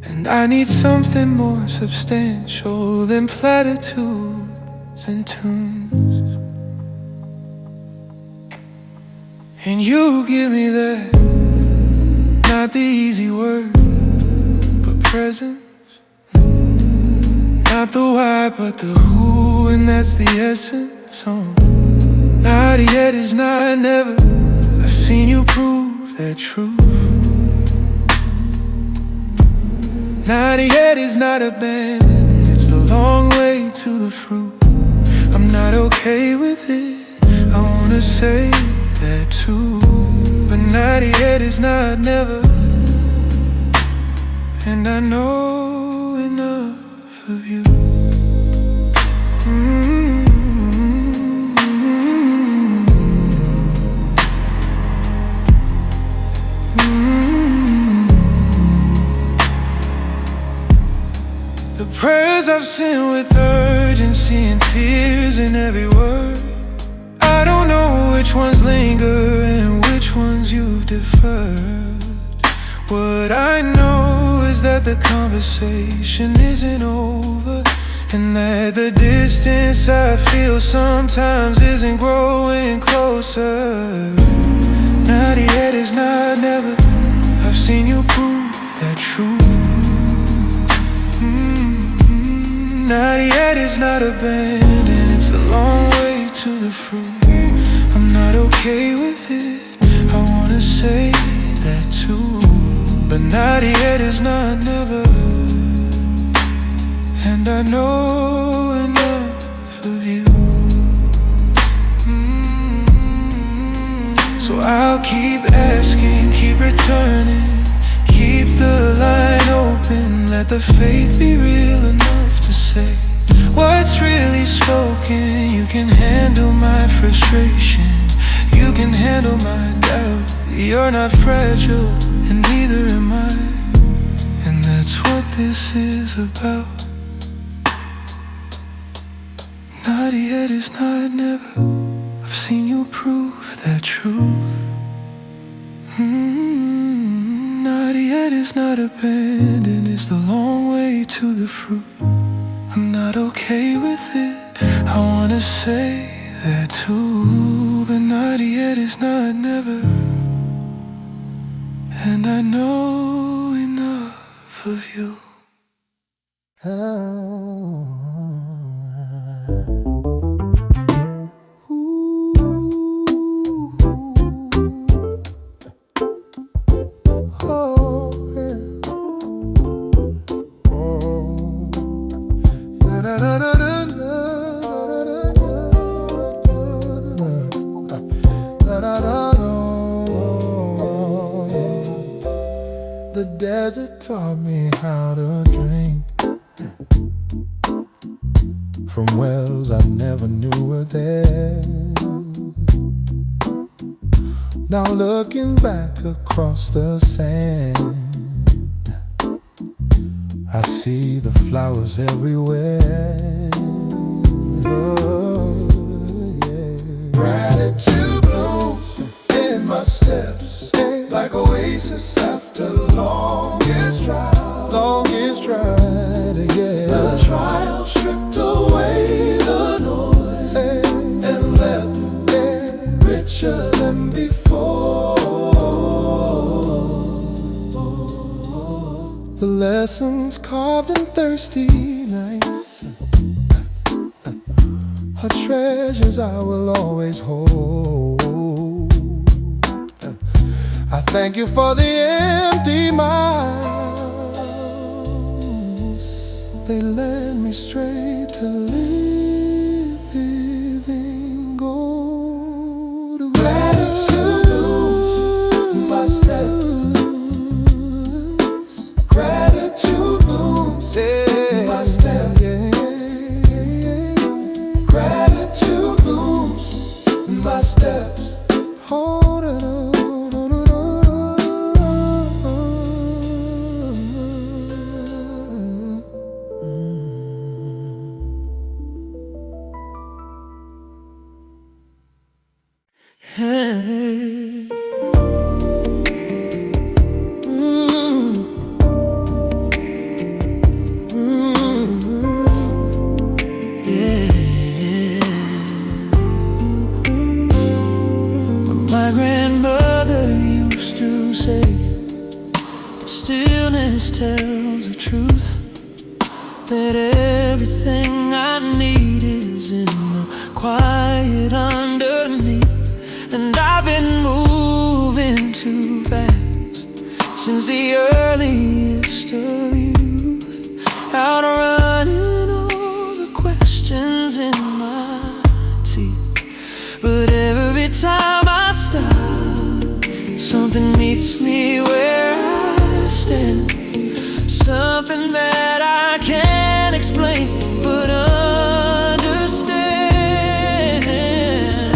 [SPEAKER 2] And I need something more substantial than platitudes and tunes. And you give me that, not the easy word, but presence. Not the why, but the who, and that's the essence. Not yet is not never. I've seen you prove that truth. Not yet is not abandoned. It's the long way to the fruit. I'm not okay with it, I wanna say that too. But not yet is not never. And I know enough of you. The prayers I've sent with urgency and tears in every word. I don't know which ones linger and which ones you've deferred. What I know is that the conversation isn't over, and that the distance I feel sometimes isn't growing closer. closer. Not yet is not never. I've seen you prove that true. Not yet is not abandoned. It's a long way to the fruit. I'm not okay with it, I wanna say that too. But not yet is not never. And I know enough of you. So I'll keep asking, keep returning, keep the line open. Let the faith be real enough to say what's really spoken. You can handle my frustration, you can handle my doubt. You're not fragile, and neither am I. And that's what this is about. Not yet is not never. I've seen you prove that truth. Not yet is not abandoned. It's the long way to the fruit. I'm not okay with it, I wanna say that too. But not yet is not never. And I know enough of you.
[SPEAKER 1] The desert taught me how to drink from wells I never knew were there. Now looking back across the sand, I see the flowers everywhere. Oh, yeah. Gratitude blooms in my steps, like oasis after longest drought. Longest drought, yeah. The trial stripped away the noise and left me richer than before. The lessons carved in thirsty nights are treasures I will always hold. I thank you for the empty miles. They led me straight to living gold. Gratitude, my steps. Gratitude blooms in my steps. Gratitude blooms in my steps. Hold it up.
[SPEAKER 2] Hey. Yeah. My grandmother used to say, stillness tells the truth, that everything I need is in the quiet underneath. And I've been moving too fast since the earliest of youth, outrunning all the questions in my teeth. But every time I stop, something meets me where I stand, something that I can't explain but understand.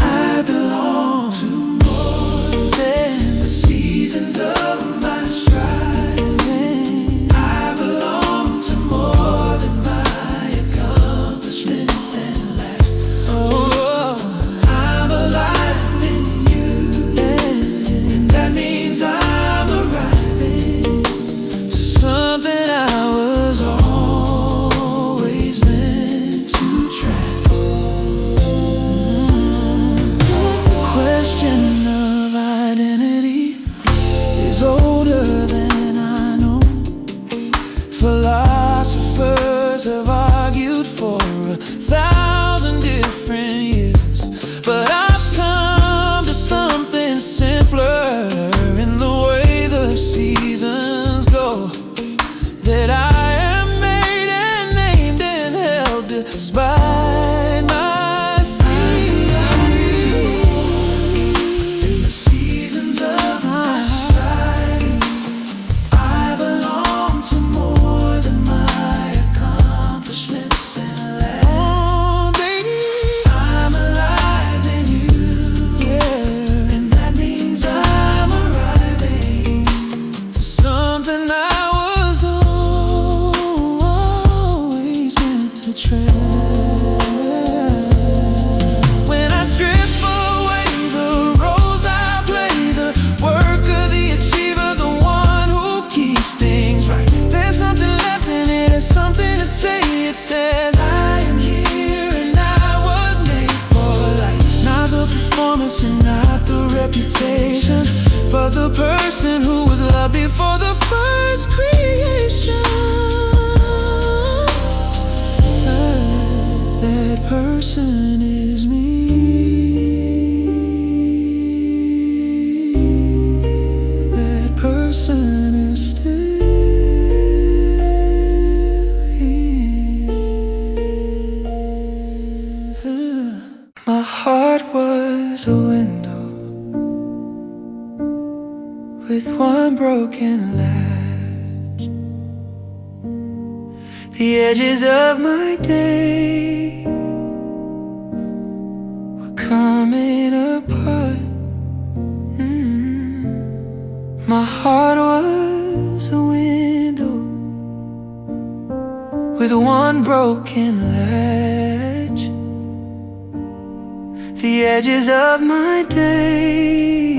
[SPEAKER 2] I belong to more than the seasons of my striving. I belong to more than my accomplishments and lack. Oh, I'm alive in you, and that means I'm arriving to something I was on. performance and not the reputation, but the person who was loved before the first creation. That person is me. That person is still here. My heart was a window with one broken latch. The edges of my day were coming apart. My heart was a window with one broken latch. The edges of my days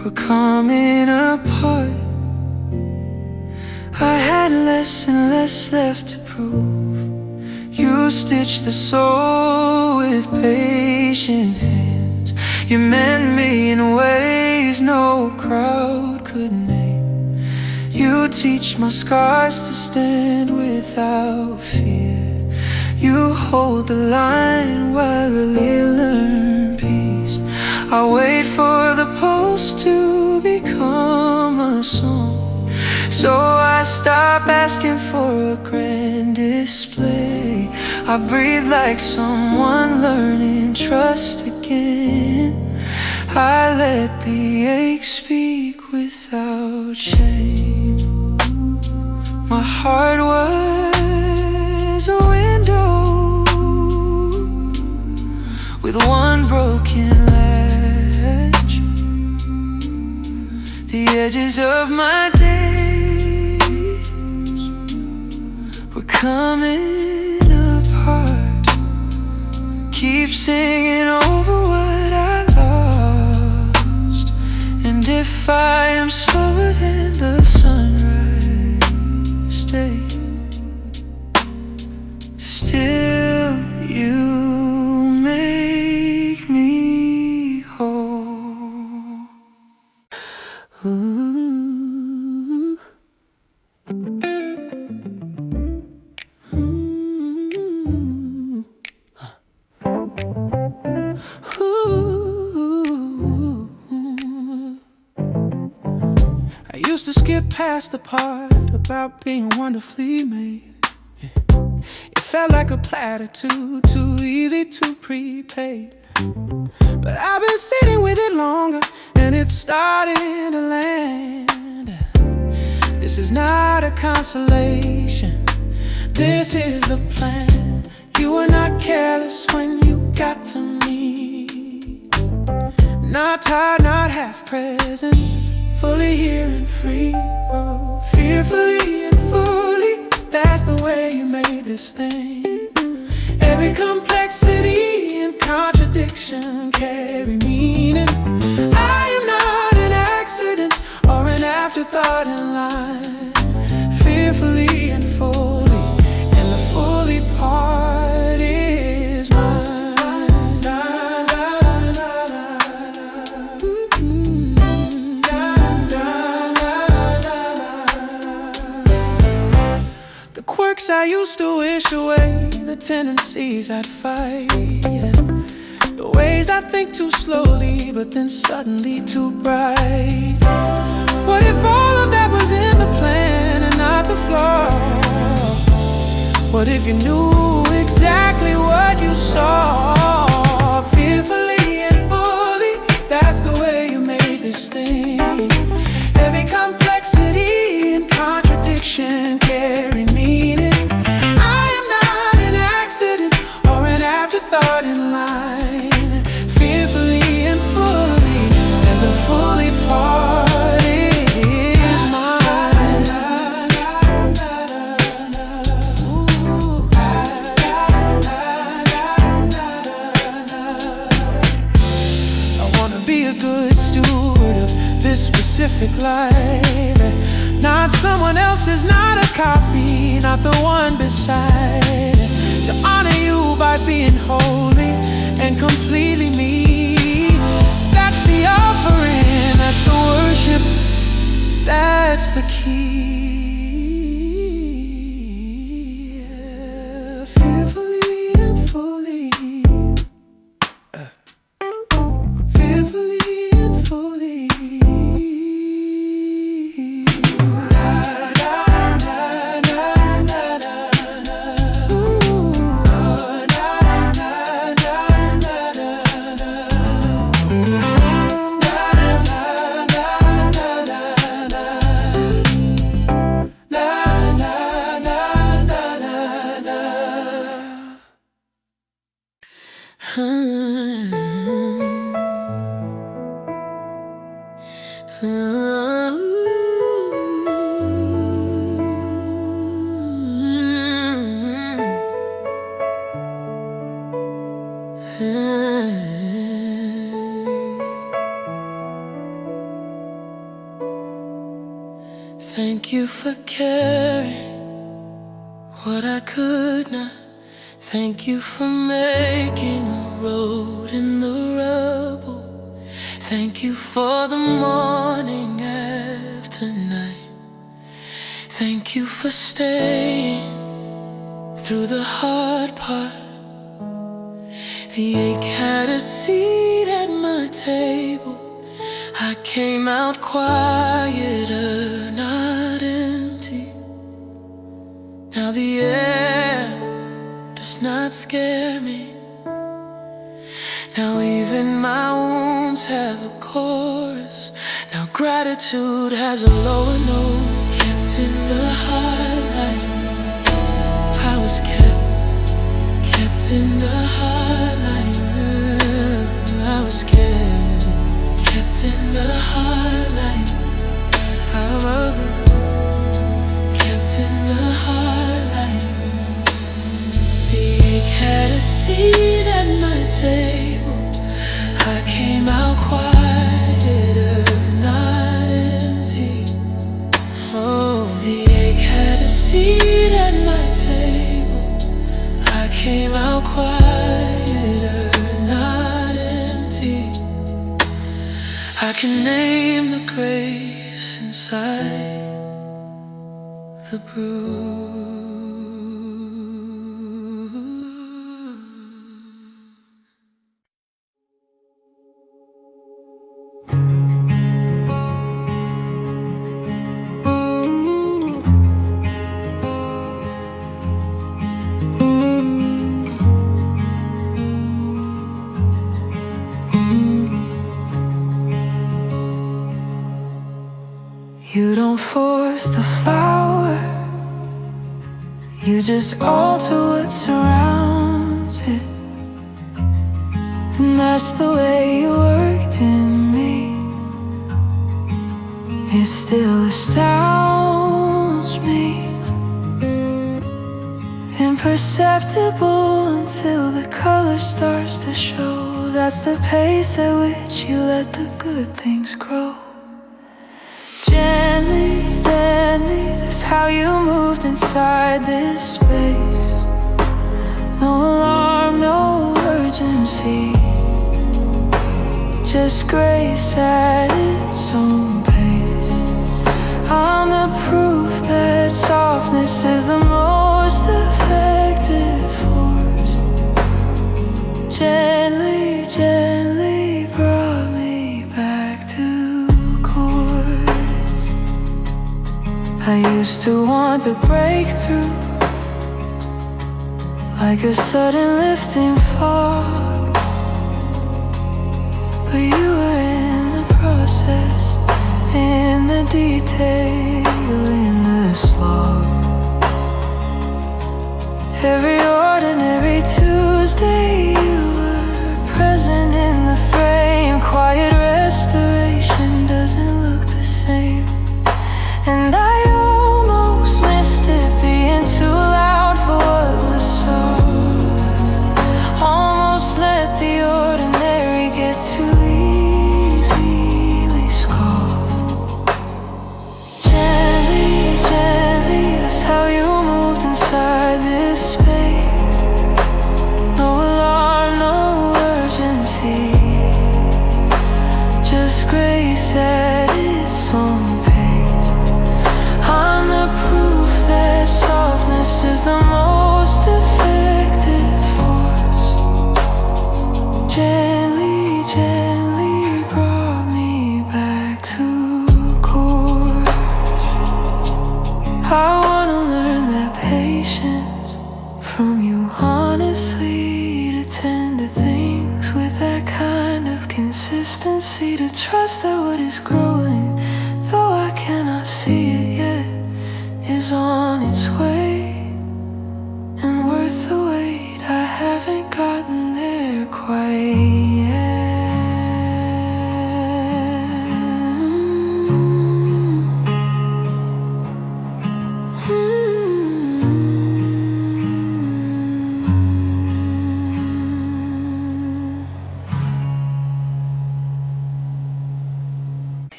[SPEAKER 2] were coming apart. I had less and less left to prove. You stitched the soul with patient hands. You mend me in ways no crowd could name. You teach my scars to stand without fear. You hold the line while I really learn peace. I wait for the pulse to become a song, so I stop asking for a grand display. I breathe like someone learning trust again. I let the ache speak without shame. My heart was a window with one broken latch. The edges of my days were coming apart. Keep singing over what I lost. And if I am slower than the sunrise, stay. Still you make me whole. Ooh. I used to skip past the part about being wonderfully made. It felt like a platitude, too easy to prepaid. But I've been sitting with it longer, and it's starting to land. This is not a consolation, this is the plan. You were not careless when you got to me. Not tired, not half present, fully here and free. Oh, fearfully and fully, that's the way you made this thing. Every complexity and contradiction carry meaning. I am not an accident or an afterthought in line. Fearfully and fully, and the fully part is mine. The quirks I used to wish away, the tendencies I'd fight, the ways I think too slowly but then suddenly too bright. What if all of that was in the plan and not the flaw? What if you knew exactly what you saw? Fearfully and fully, that's the way you made this thing. Every complexity and contradiction carry meaning. I am not an accident or an afterthought in line. Fearfully and fully, and the fully part is mine. Ooh. I wanna be a good steward of this specific life, not someone else's, not a copy, not the one beside. To honor you by being holy and complete the key, yeah. Fearfully and fully, fearfully and fully. Thank you for carrying what I could not. Thank you for making a road in the rubble. Thank you for the morning after night. Thank you for staying through the hard part. The ache had a seat at my table. I came out quieter, not empty. Now the air does not scare me. Now even my wounds have a chorus. Now gratitude has a lower note. Kept in the highlight, I was kept in the highlight. I was kept in the highlight. I was kept in the highlight. The ache had a seat at my table. I came out quieter, not empty. Oh, the ache had a seat at my table. I came out quieter, not empty. I can name the grace inside the bruise. You don't force the flower, you just alter what surrounds it. And that's the way you worked in me. It still astounds me. Imperceptible until the color starts to show. That's the pace at which you let the good things grow. Gently, gently, that's how you moved inside this space. No alarm, no urgency, just grace at its own pace. I'm the proof that softness is the most effective force. Gently, gently brought me back to course. I used to want the breakthrough, like a sudden lifting fog. But you were in the process, in the detail, in the slog. Every ordinary Tuesday you were present in the frame. Quiet restoration doesn't look the same. And I almost missed it, being too loud for what was soft. Almost let the ordinary get too easily scoffed. Gently, gently, that's how you moved inside this space. No alarm, no urgency, just grace at its own pace.
[SPEAKER 1] gently, gently brought me back to course. I wanna learn that patience from you, honestly, to tend to things with that kind of consistency, to trust that what is growing, though I cannot see it yet, is on its way and worth the wait. I haven't gotten there quite yet.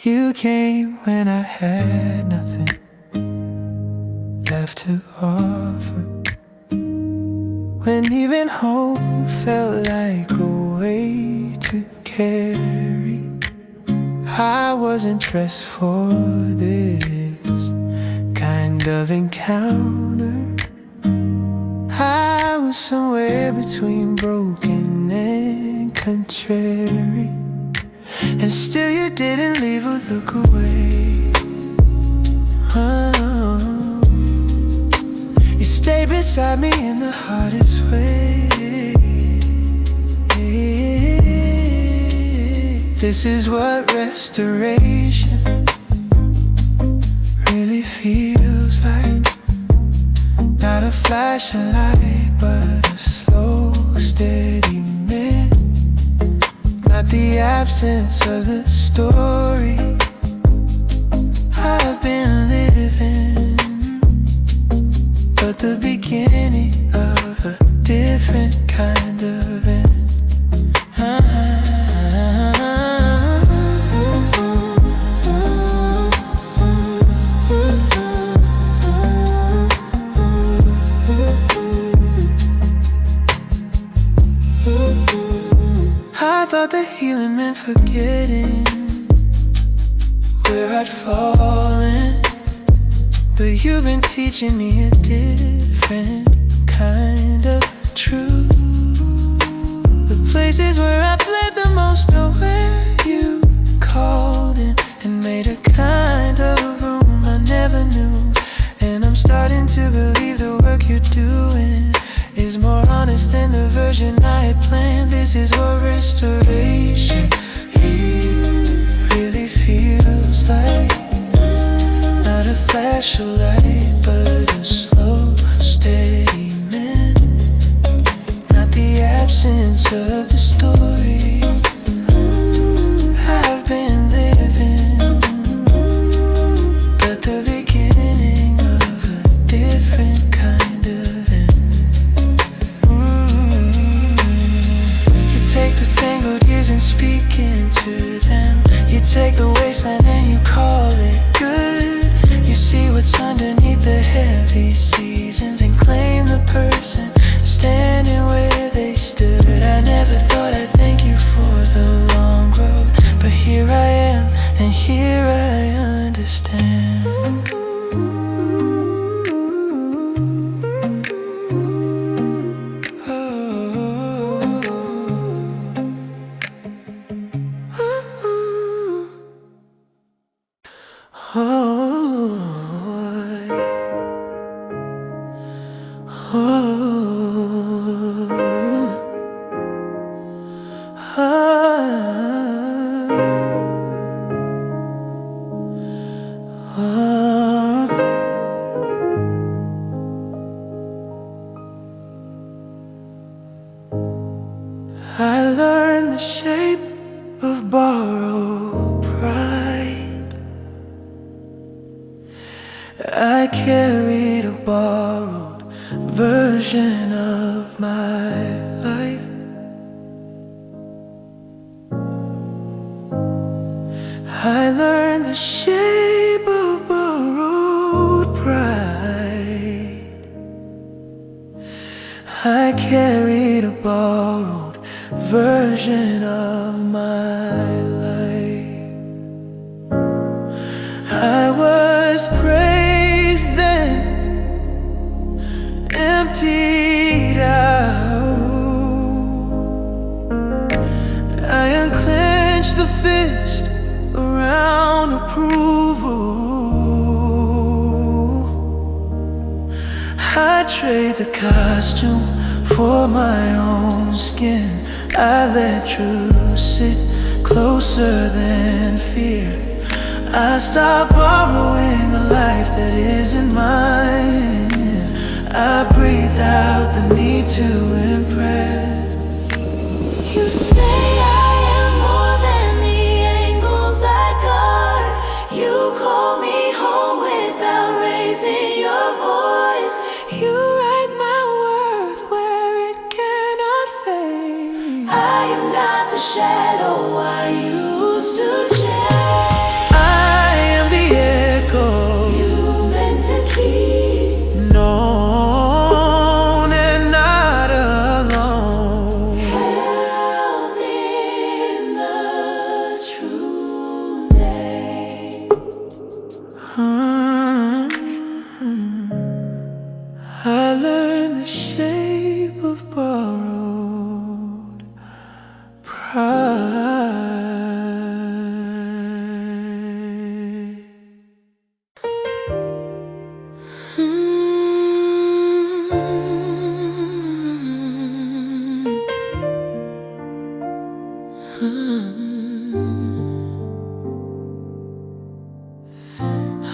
[SPEAKER 2] You came when I had nothing left to offer, when even hope felt like a weight to carry. I wasn't dressed for this kind of encounter. I was somewhere between broken and contrary, and still you didn't leave or look away. Oh, you stayed beside me in the hardest way. This is what restoration really feels like. Not a flash of light, but a slow, steady mend. Not the absence of the story I've been living, but the beginning of a different kind of end. I thought that healing meant forgetting where I'd fallen, but you've been teaching me a different kind of truth. The places where I bled the most are where you called in and made a kind of room I never knew. And I'm starting to believe the work you're doing is more honest than the version I had planned. This is what restoration really feels like. Not a flash of light, but a slow, steady mend. Not the absence of the story I've been living, but the beginning of a different kind of end. You take the tangled years and speak into them. You take the wasteland and you call it good. You see what's underneath the heavy seasons and claim the person standing where they stood. I never thought I'd thank you for the long road, but here I am, and here I understand. I learned the shape of borrowed pride. I carried a borrowed version of my life. I learned the shape of borrowed pride. I carried a borrowed version of my life. I was praised then, emptied out. fist around approval. I trade the costume for my own skin. I let truth sit closer than fear. I stop borrowing a life that isn't mine. I breathe out the need to impress.
[SPEAKER 1] You say I am more than the angles I guard. You call me home without raising your voice. You write my worth where it cannot fade. I am not the shadow I used to chase.
[SPEAKER 2] I am the echo
[SPEAKER 1] you meant to keep.
[SPEAKER 2] Known and not alone.
[SPEAKER 1] Held in the true name.
[SPEAKER 2] I learned the shape of borrowed pride.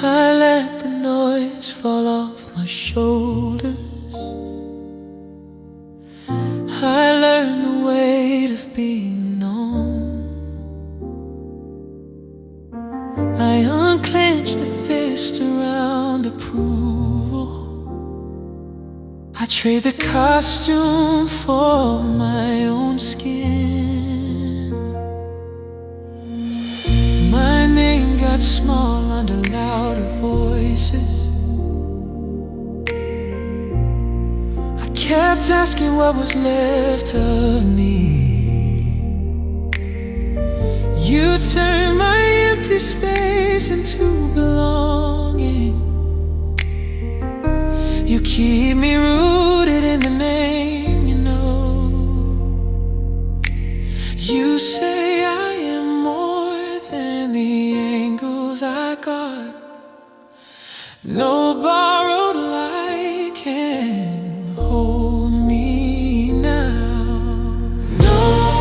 [SPEAKER 2] I let the noise fall off my shoulders. I learned the weight of being known. I unclenched the fist around approval. I trade the costume for my own skin. My name got small under louder voices. I kept asking what was left of me. You turned my empty space into belonging. You keep me rooted in the name you know. You say I am more than the angles I got. No borrowed light can hold me now. Known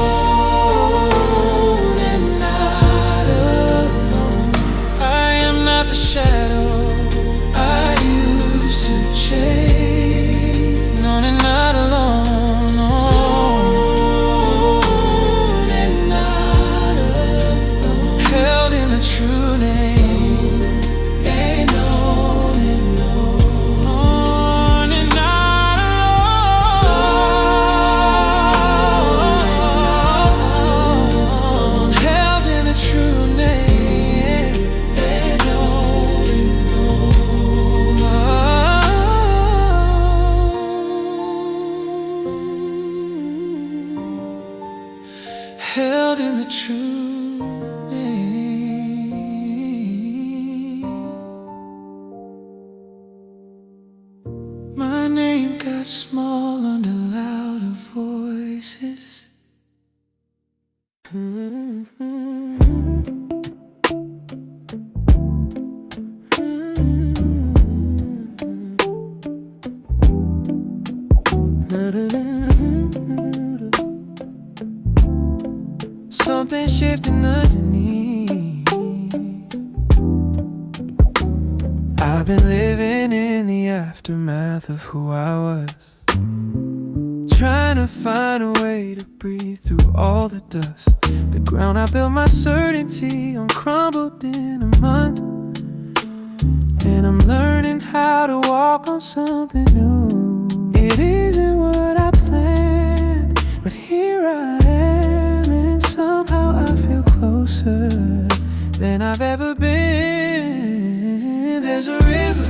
[SPEAKER 2] and not alone. I am not the shadow I used to chase. Known and not alone. Known and not alone. Held in the true name. Ain't known and known and not alone. Held in the true name. Ain't known and known. Held in the true name. My name got small under louder voices. Something shifting underneath. I've been living in the aftermath of who I was, trying to find a way to breathe through all the dust. The ground I built my certainty on crumbled in a month, and I'm learning how to walk on something new. It isn't what I planned, but here I am, and somehow I feel closer than I've ever been. There's a river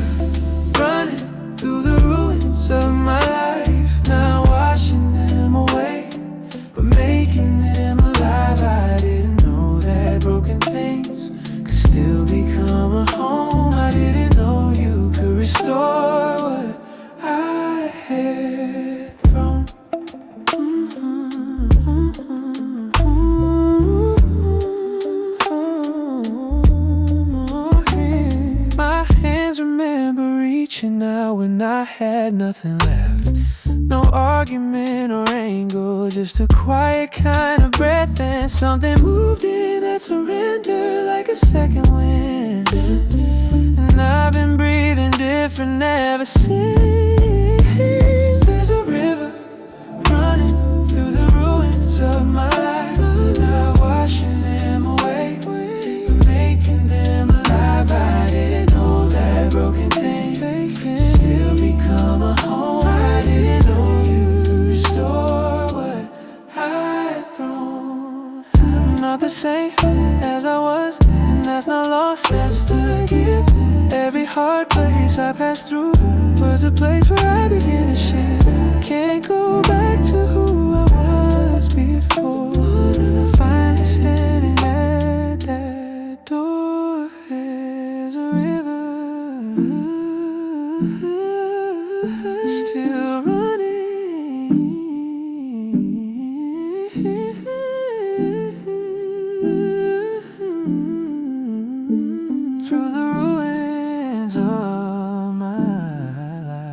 [SPEAKER 2] running through the ruins of my life, not washing them away, but making them alive. I didn't know that broken things could still become a home. I didn't know you could restore what I had thrown. had nothing left. No argument or anger, just a quiet kind of breath. And something moved in that surrender like a second wind. And I've been breathing different ever since. There's a river running through the ruins of my life, not washing them away, but making them alive. I didn't know that broken things can still become a home. I didn't know you restore what I'd thrown. I'm not the same as I was, and that's not lost, that's the gift. Every hard place I passed through was a place where I began to shift. Can't go back to who I was before. Finally standing at that door. There's a river still running through the ruins of my life.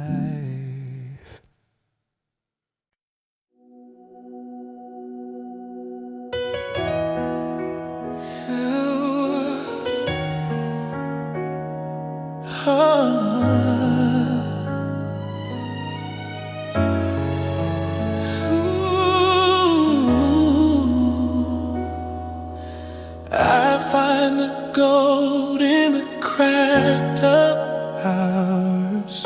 [SPEAKER 2] I find the gold in the cracked up hours.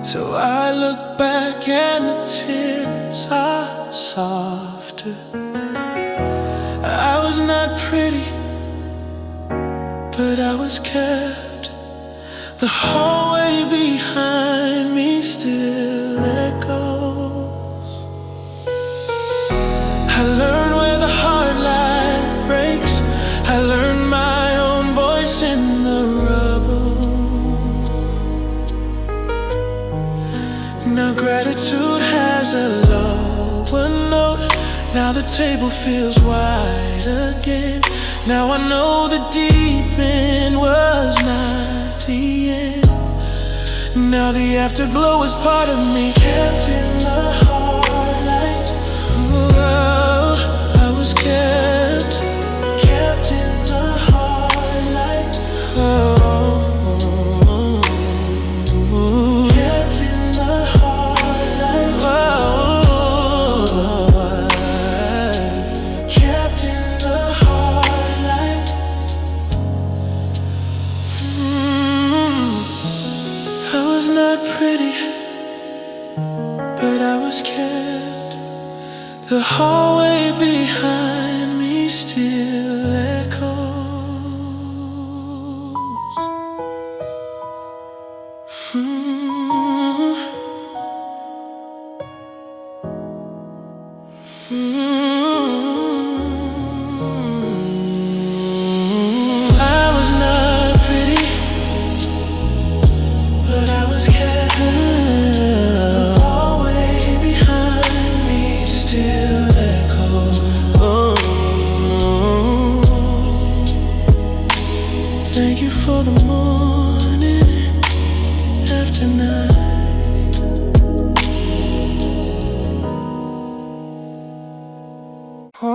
[SPEAKER 2] So I look back and the tears are softer. I was not pretty, but I was kept. The hallway behind me still echoes. I learned where the hard light breaks. I learned my own voice in the rubble. Now gratitude has a lower note. Now the table feels wide again. Now I know the deep end was not the end. Now the afterglow is part of me, kept in the hard light. Oh, I was kept in the hard light. Oh, kept in the hard light. Oh, kept in the hard light. I was not pretty, but I was kept. The hallway behind me still echoes. I was not pretty, but I was kept. The hallway behind me still echoes. Oh, thank you for the morning after night. Oh,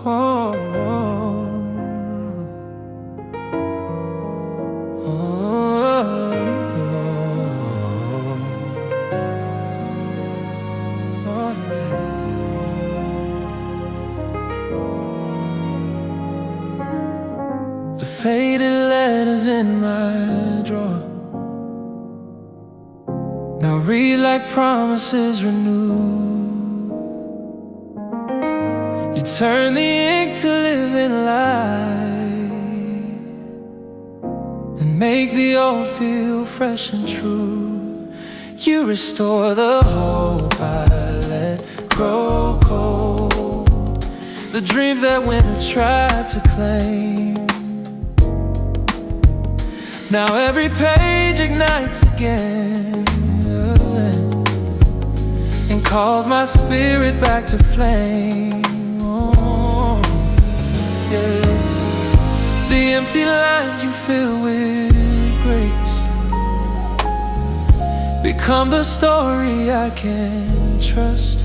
[SPEAKER 2] oh, the faded letters in my drawer now read like promises renewed. You turn the ink to live in light and make the old feel fresh and true. You restore the hope I let grow cold, the dreams that winter tried to claim. Now every page ignites again and calls my spirit back to flame. Oh, yeah. The empty lines you fill with grace become the story I can trust.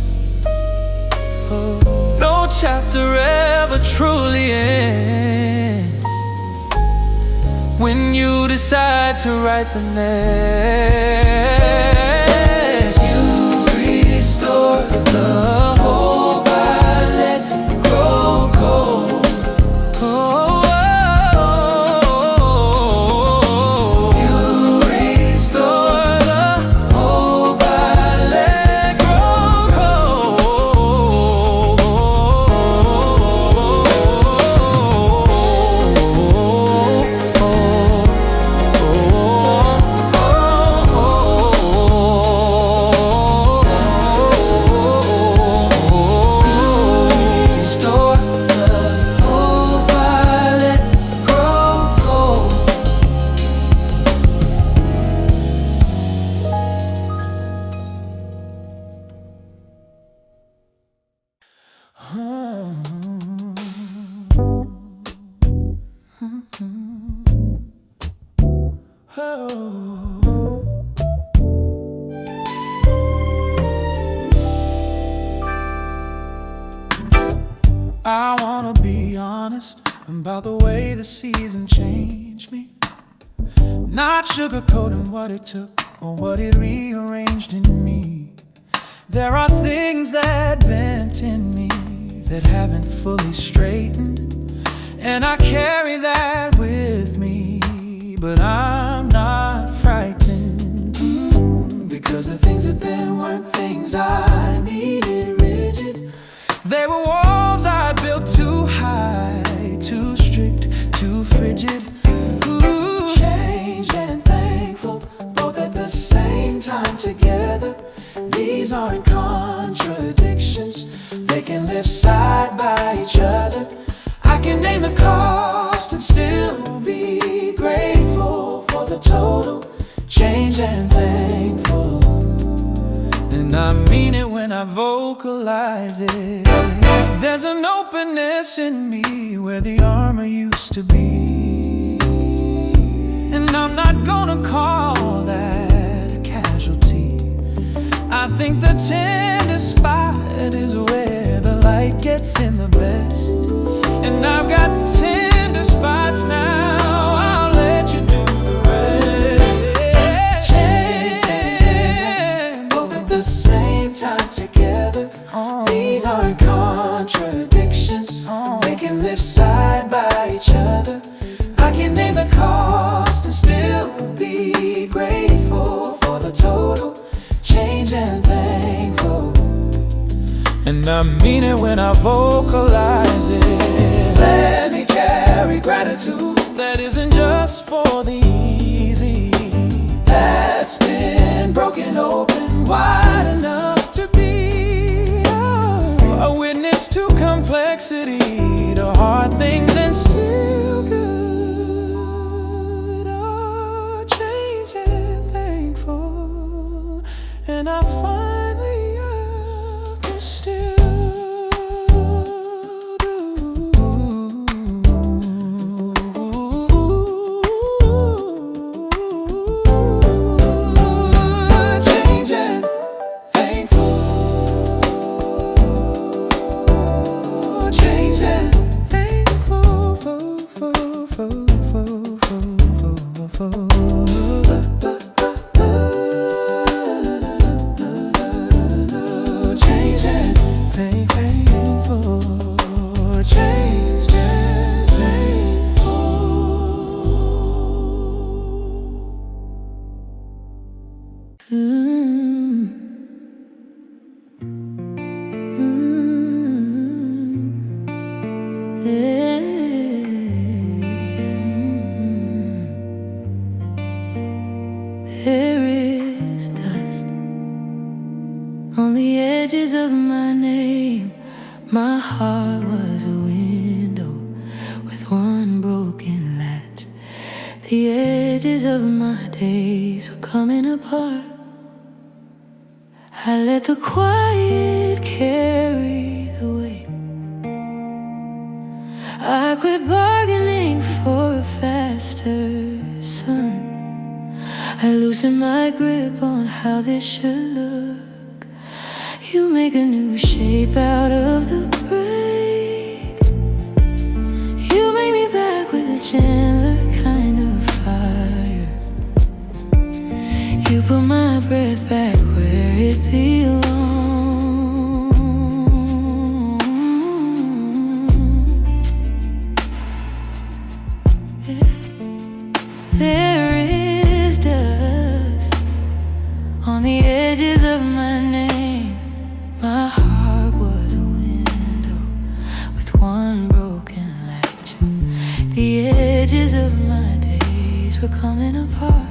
[SPEAKER 2] Oh, no chapter ever truly ends when you decide to write the next. You restore the hope I let grow cold. You restore the hope I let grow cold. Restore the hope I let grow cold. I wanna be honest about the way the season changed me, not sugarcoating what it took or what it rearranged in me. There are things that bent in me that haven't fully straightened, and I carry that with me, but I'm not frightened, because the things that been weren't things I needed rigid. They were walls I built too high, too strict, too frigid. Ooh. Changed and thankful, both at the same time together. These aren't contradictions, they can live side by each other. I can name the cost and still be grateful for the total. Change and thankful, and I mean it when I vocalize it. There's an openness in me where the armor used to be, and I'm not gonna call that a casualty. I think the tender spot is where the light gets in the best, and I've got tender spots now. I'll let you do the rest. Change, both at the same time together. These aren't contradictions, they can live side by each other. I can name the cost and still be grateful for the total. Change and thankful, and I mean it when I vocalize it. Let me carry gratitude that isn't just for the easy, that's been broken open wide enough to be a witness to complexity, to hard things and still good. Oh, change and thankful, and I finally can still do. Change and thankful. Change and thankful. Change and thankful. Change and
[SPEAKER 1] There is dust on the edges of my name. My heart was a window with one broken latch. The edges of my days were coming apart. I let the quiet carry the weight. I quit bargaining for I loosen my grip on how this should look. You make a new shape out of the break. You make me back with a gentler kind of fire. You put my breath back where it belongs. There is dust on the edges of my name. My heart was a window with one broken latch. The edges of my days were coming apart.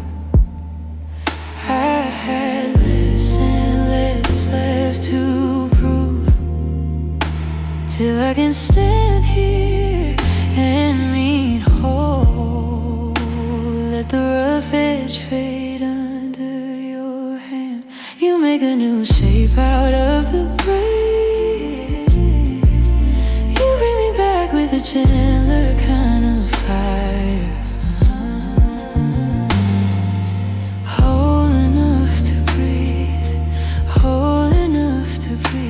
[SPEAKER 1] I had less and less left to prove, till I can stand here and mean whole. Let the rough edge fade under your hand. You make a new shape out of the break. You bring me back with a gentler kind of fire. Whole enough to breathe, whole enough to breathe.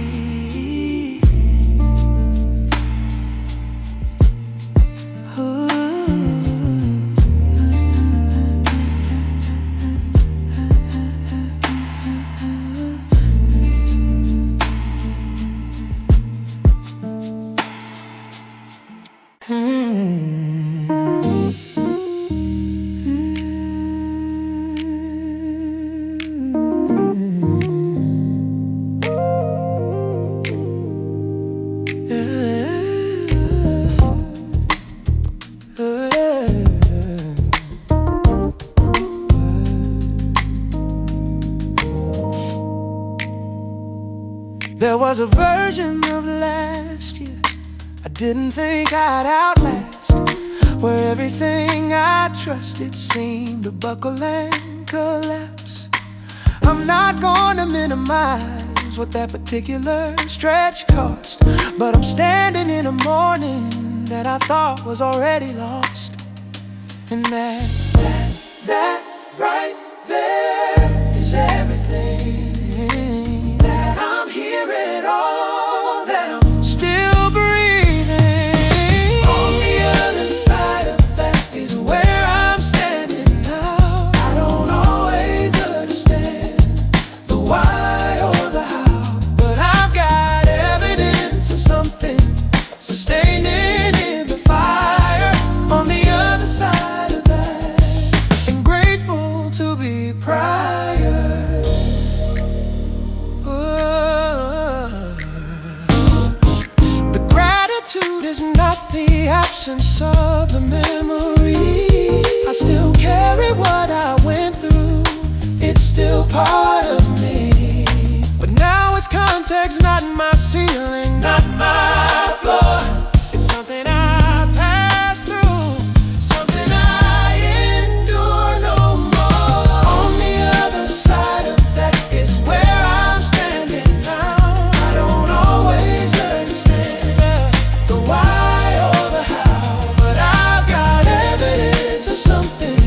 [SPEAKER 2] There was a version of last year I didn't think I'd outlast, where everything I trusted seemed to buckle and collapse. I'm not gonna minimize what that particular stretch cost, but I'm standing in a morning that I thought was already lost. And that right there is everything. That I'm here at all, that I'm still breathing. On the other side of that is where I'm standing now. I don't always understand the why or the how, but I've got evidence of something sustaining in the fire. On the other side of that, and grateful to be prior. The gratitude is not the absence of the memory. I still carry what I went through. It's still part of me. But now it's context, not my ceiling, not my floor. It's something I pass through, something I endure no more. On the other side of that is where I'm standing now. I don't always understand the why or the how, but I've got evidence of something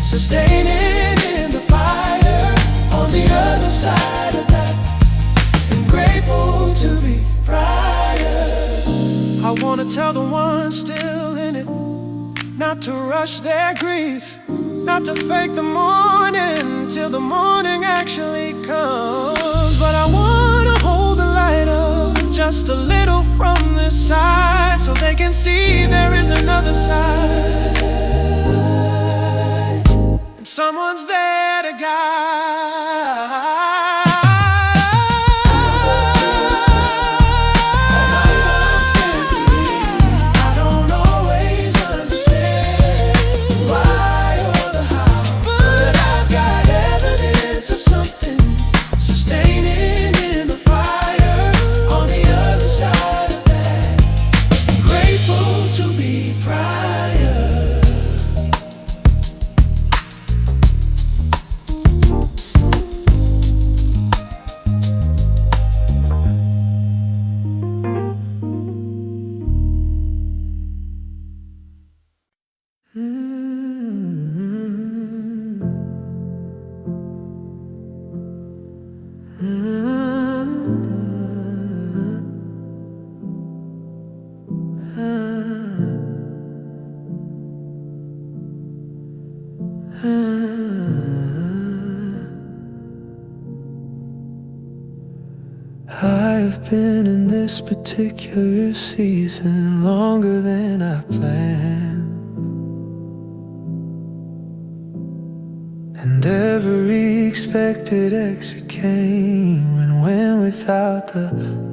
[SPEAKER 2] sustaining in the fire. On the other side of that, I'm grateful to be prior. I wanna tell the ones still in it not to rush their grief, not to fake the morning till the morning actually comes. But I wanna hold the light up just a little from this side, so they can see there is another side, and someone's there to guide. Grateful to be prior. I've been in this particular season longer than I planned, and every expected exit came and went without the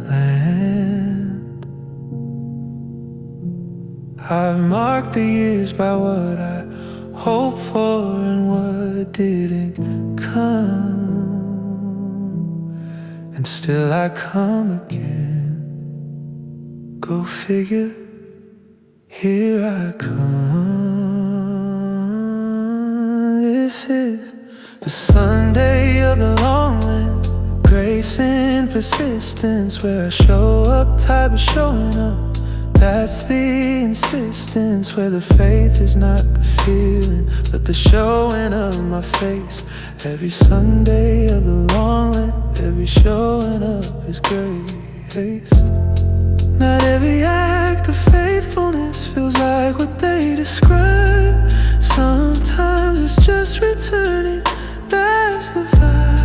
[SPEAKER 2] land. I've marked the years by what I hoped for and what didn't come, and still I come again. Go figure, here I come. This is the Sunday of the long land, the grace and persistence, where I show up tired but showing up. That's the insistence, where the faith is not the feeling but the showing of my face. Every Sunday of the long land, every showing up is grace. Not every act of faithfulness feels like what they describe. Sometimes it's just returning, that's the vibe.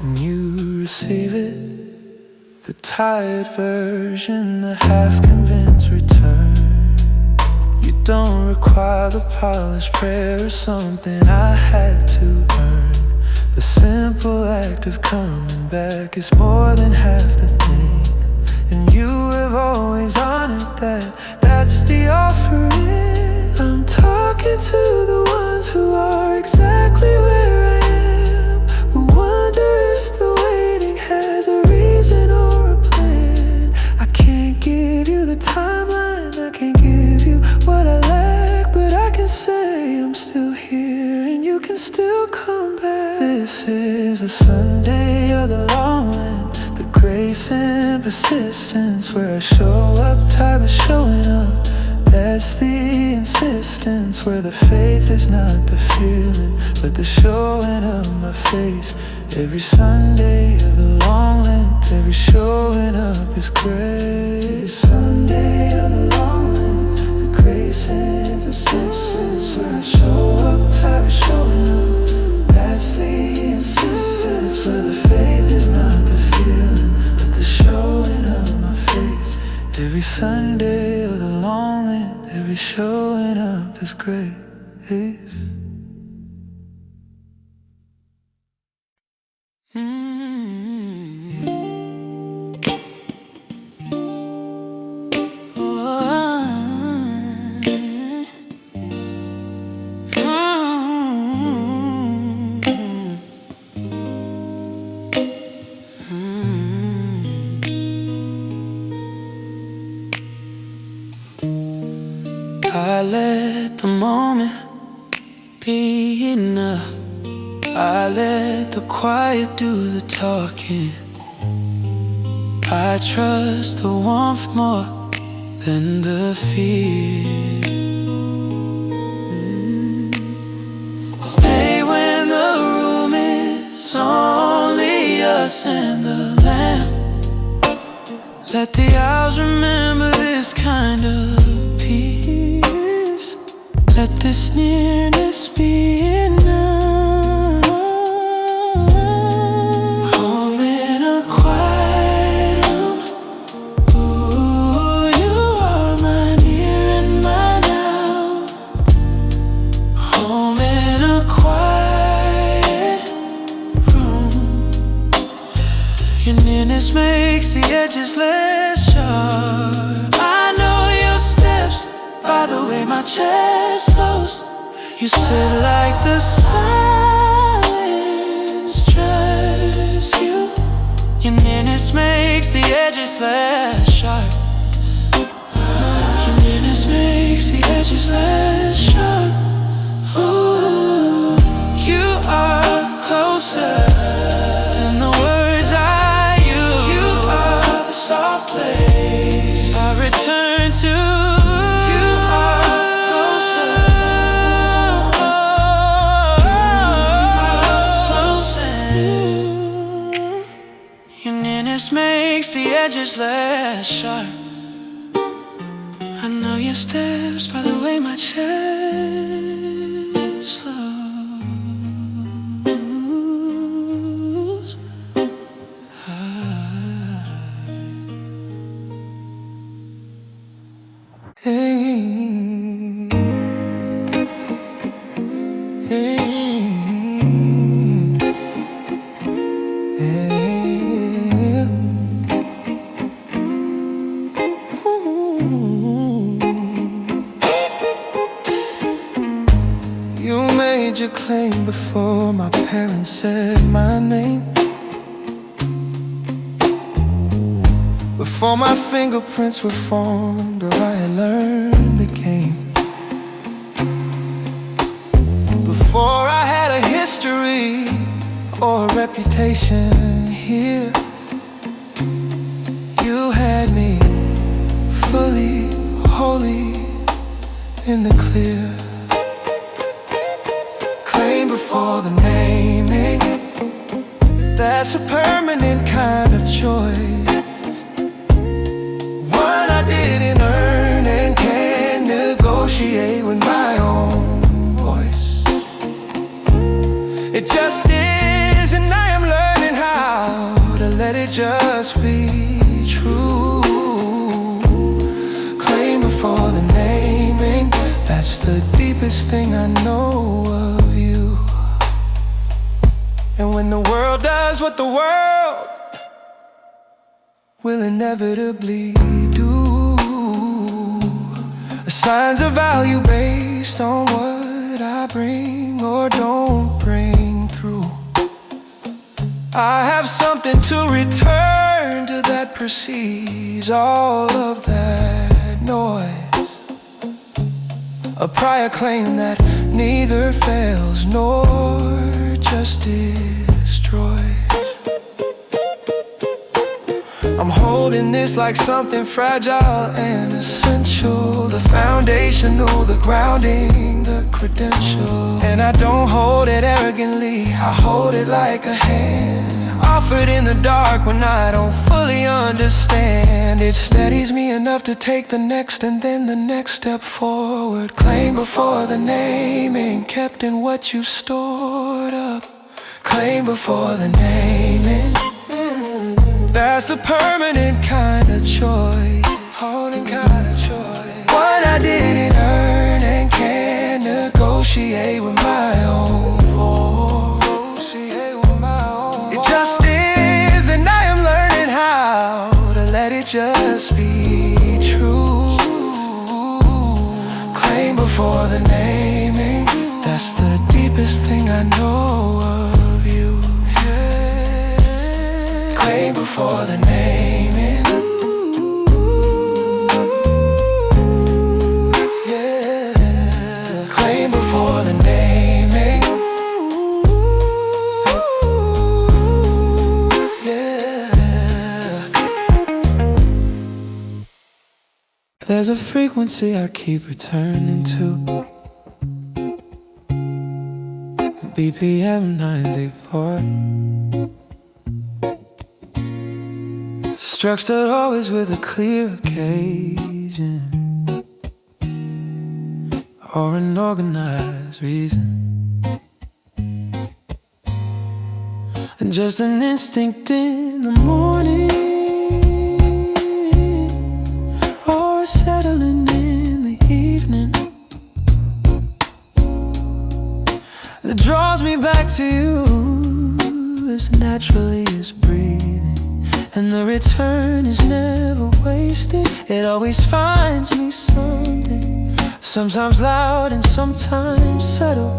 [SPEAKER 2] And you receive it, the tired version, the half-convinced return. You don't require the polished prayer or something I had to earn. The simple act of coming back is more than half the thing, and you have always honored that. That's the offering. I'm talking to the ones who are exactly where I am, who wonder if the waiting has a reason or a plan. I can't give you the timeline, I can't give you what I lack, but I can say I'm still here and you can still come back. This is the Sunday of the long land, the grace and persistence, where I show up tired but showing up. That's the insistence, where the faith is not the feeling but the showing of my face. Every Sunday of the long land, every showing up is grace. Sunday of the long land, the grace and persistence, where I show up tired but showing up. That's the insistence, where the faith is not the feeling but the showing of my face. Every Sunday of the long land, every showing up is grace. I let the moment be enough. I let the quiet do the talking. I trust the warmth more than the fear. Stay when the room is only us and the lamp. Let the hours remember this kind of peace. Let this nearness be enough. Home in a quiet room. Ooh, you are my near and my now. Home in a quiet room. Your nearness makes the edges less sharp. I know your steps by the way my chest slows. You sit like the silence dress you. Your nearness makes the edges less sharp. Your nearness makes the edges less sharp. Ooh, you are closer than the words I use. You are the soft place I return to. You are steps, by the way my chest slows. Hey, hey, hey. You made your claim before my parents said my name, before my fingerprints were formed or I had learned the game, before I had a history or a reputation here. You had me fully, wholly in the clear. Claim before the naming, that's a permanent kind of choice, one I didn't earn and can't negotiate with my own voice. It just is, and I am learning how to let it just be true. Claim before the naming, that's the deepest thing I know of you. And when the world does what the world will inevitably do, assigns a value based on what I bring or don't bring through. I have something to return to that precedes all of that noise, a prior claim that neither fails nor just destroys. I'm holding this like something fragile and essential, the foundational, the grounding, the credential. And I don't hold it arrogantly, I hold it like a hand, offered in the dark when I don't fully understand. It steadies me enough to take the next and then the next step forward. Claim before the naming, kept in what you stored up. Claim before the naming, that's a permanent kind of choice, holding kind of choice, one I didn't earn and can't negotiate with my own voice. It just is, and I am learning how to let it just be true. Claim before the naming, that's the deepest thing I know of you. Claim before the naming, yeah. Claim before the naming, yeah. There's a frequency I keep returning to, BPM 94. Structured always with a clear occasion or an organized reason, and just an instinct in the morning or a settling in the evening that draws me back to you as naturally as breathing. And the return is never wasted, it always finds me something, sometimes loud and sometimes subtle,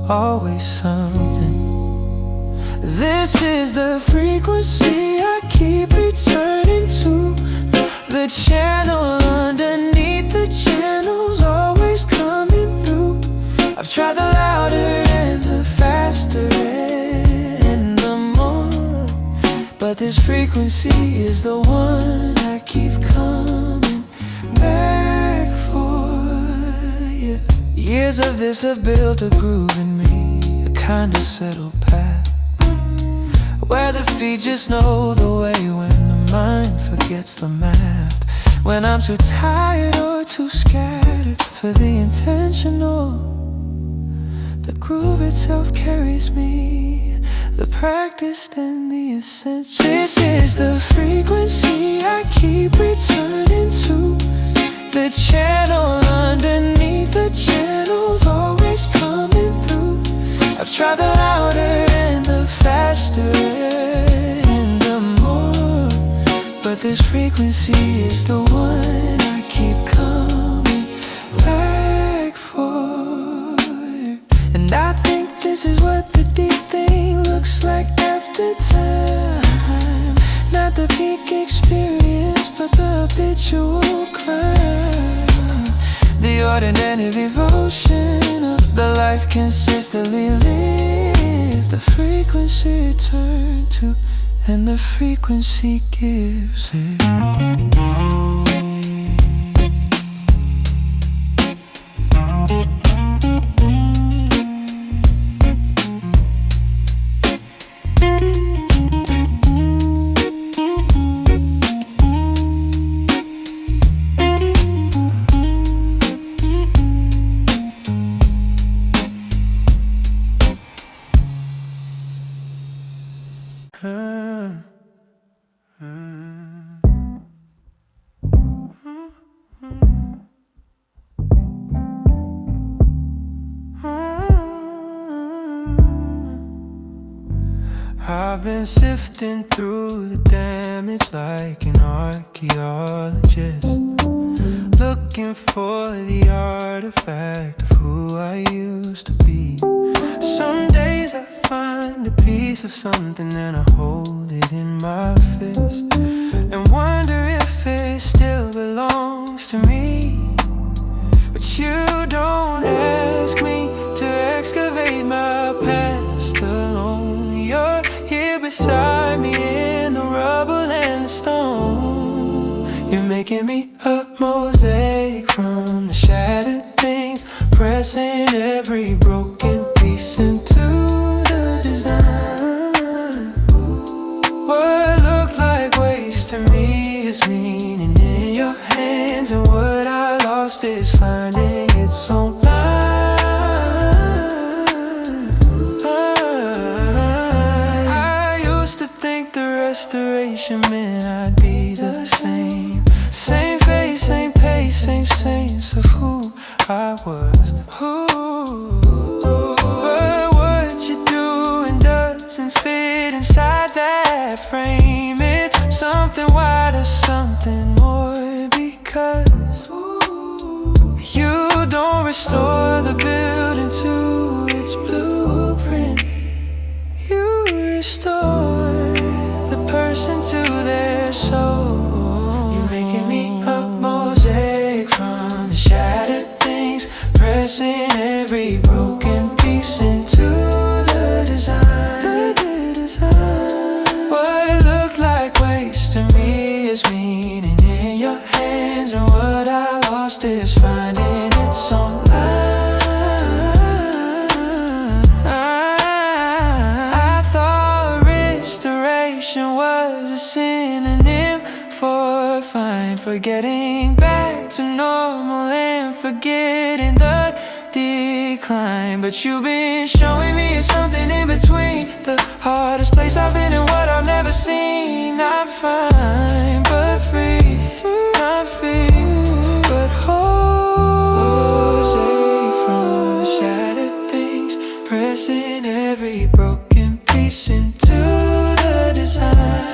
[SPEAKER 2] always something. This is the frequency I keep returning to, the channel underneath the channel's always coming through. I've tried the louder and the faster and the more, but this frequency is the one I keep coming back for, yeah. Years of this have built a groove in me, a kind of settled path, where the feet just know the way when the mind forgets the math. When I'm too tired or too scattered for the intentional. The groove itself carries me, the practiced and the essential. This is the frequency I keep returning to. The channel underneath the channel's always coming through. I've tried the louder and the faster and the more, but this frequency is the one I keep coming back for. And I think this is what the deep thing looks like after time. Not the peak experience, but the habitual climb. The ordinary devotion of the life consistently lived. The frequency turn to, and the frequency gives it. I've been sifting through the damage like an archaeologist, looking for the artifact of who I used to be. Some days I find a piece of something and I hold it in my fist and wonder if it still belongs to me. But you don't ask me to excavate my past alone. You're here beside me in the rubble and the stone. You're making me a mosaic from the shattered things, pressing every broken piece into the design. What looked like waste to me is meaning in your hands, and what I lost is finding its own line. I used to think the restoration meant I'd be the same. Same face, same pace, same sense of who I was. But what you're doing doesn't fit inside that frame. It's something wider, something more, because you don't restore the building to its blueprint. You restore the person to their soul. You're making me a mosaic from the shattered things, pressing every broken piece into the design. What looked like waste to me is meaning in your hands, and what I lost is finding its own line. I thought restoration was a synonym for fine, forgetting back to normal and forgetting the decline. But you've been showing me it's something in between, the hardest place I've been and what I've never seen. Not fine, but free, not free, but whole. Safe from shattered things, pressing every broken piece into the design.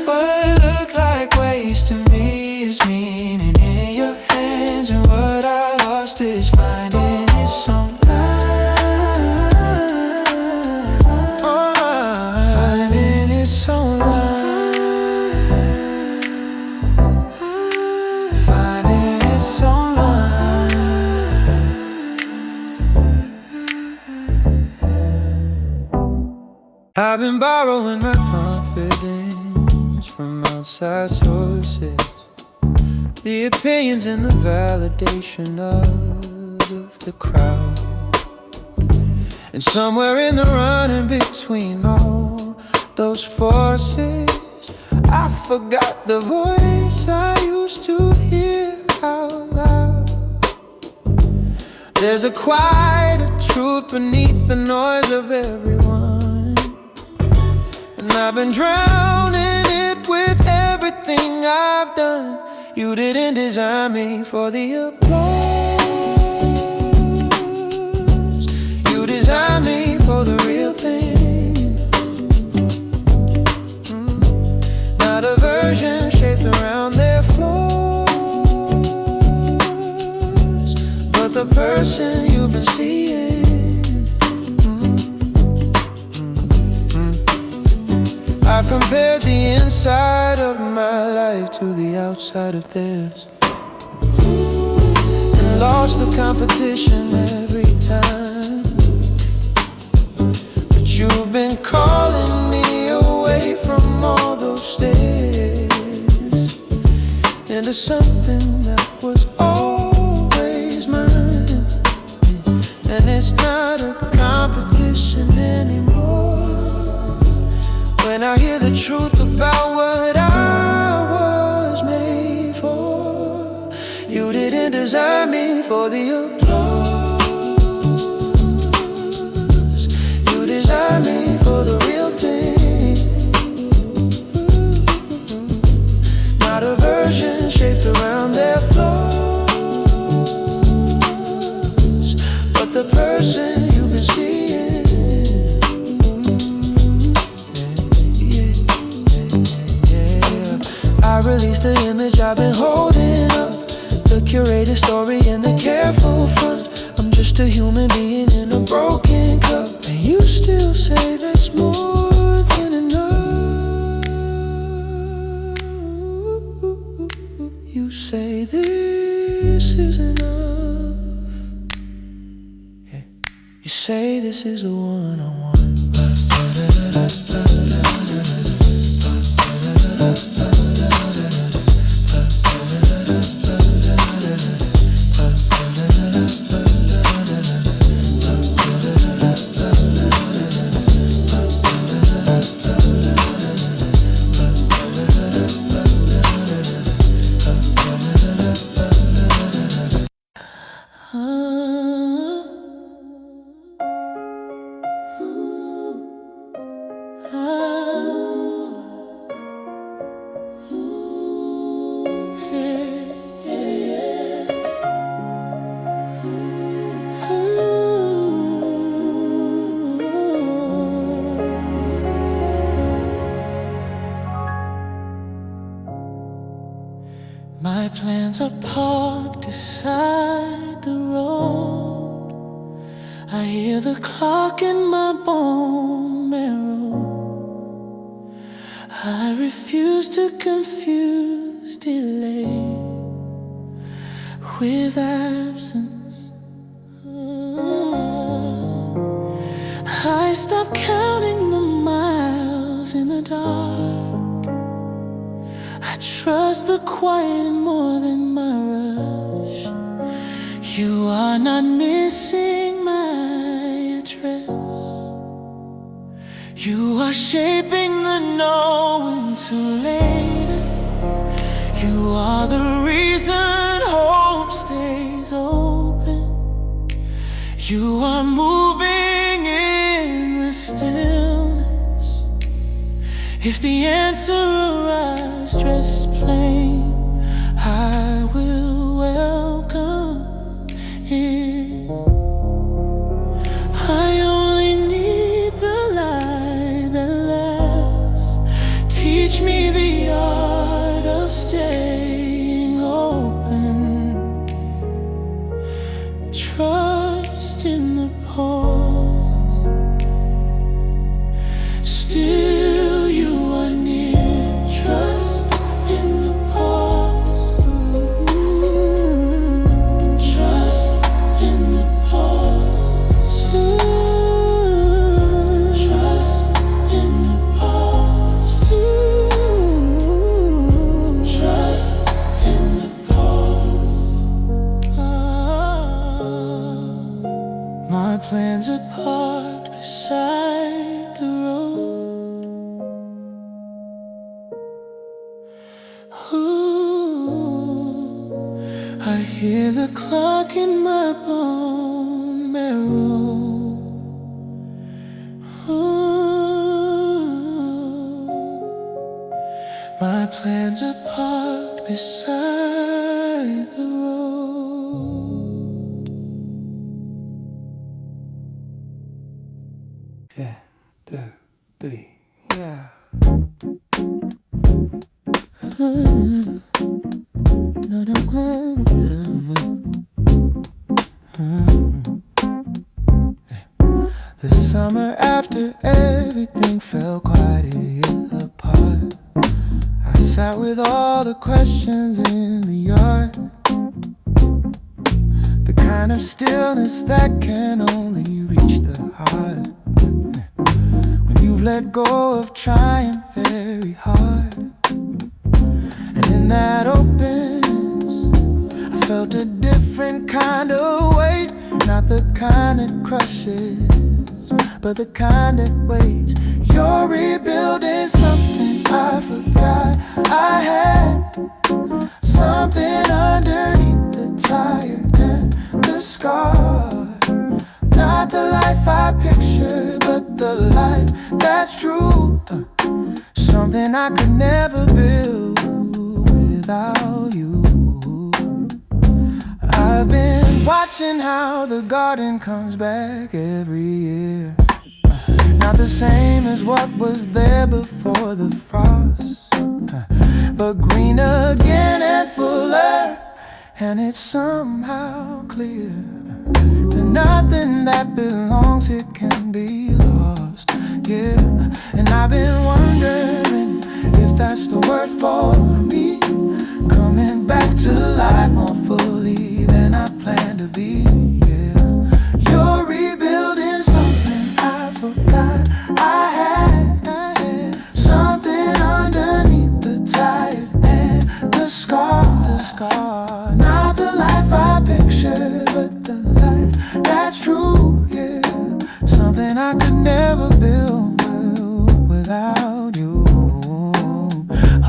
[SPEAKER 2] What looked like waste to me is meaning in your hands, and what I lost is finding its own line. Finding its own line. Finding its own line. I've been borrowing my confidence from outside sources, the opinions and the validation of the crowd. And somewhere in the running between all those forces, I forgot the voice I used
[SPEAKER 1] used to hear out loud. There's a quieter truth beneath the noise of everyone, and I've been drowning it with everything I've done. You didn't design me for the applause. You designed me for the real thing. Not a version shaped around their flaws, but the person you've been seeing. I've compared the inside of my life to the outside of theirs, and lost the competition every time. But you've been calling me away from all those stairs into something that was always mine. And it's not a competition anymore. When I hear the truth about what I was made for, you didn't design me for the applause. You designed me for the real thing. Not a version shaped around their flaws, but the person you've been seeing. I release the image I've been holding up, the curated story in the careful front. I'm just a human being in a broken cup, and you still say that's more than enough. You say this is enough. Yeah. You say this is a one-on-one. My plans are parked beside the road. I hear the clock in my bone marrow. I refuse to confuse delay with absence. I stop counting the miles in the dark. I trust the quiet more than my rush. You are not missing my address. You are shaping the no into later. You are the reason hope stays open. You are moving in the stillness. If the answer arrives dressed plain, I will welcome it. I only need the light that lasts. Teach me the art of staying open. Trust in the pause. Still you are near. Trust in the pause. Trust in the pause. Trust in the pause. Trust in the pause.
[SPEAKER 2] hear the clock in my bone marrow. Ooh, my plans are parked beside the road. Yeah, 2, 3, yeah. The summer after everything fell quite a year apart, I sat with all the questions in the yard, the kind of stillness that can only reach the heart when you've let go of trying very hard. And in that openness, I felt a different kind of weight, not the kind that crushes, but the kind that waits. You're rebuilding something I forgot I had, something underneath the tired and the scar. Not the life I pictured, but the life that's true. Something I could never build without you. I've been watching how the garden comes back every year, not the same as what was there before the frost, but green again and fuller, and it's somehow clear that nothing that belongs here can be lost. Yeah, and I've been wondering if that's the word for me, coming back to life more fully than I planned to be. Yeah, you're rebuilding something I forgot I had, something underneath the tired and the scar. Not the life I pictured, but the life that's true. Yeah, something I could never build without you.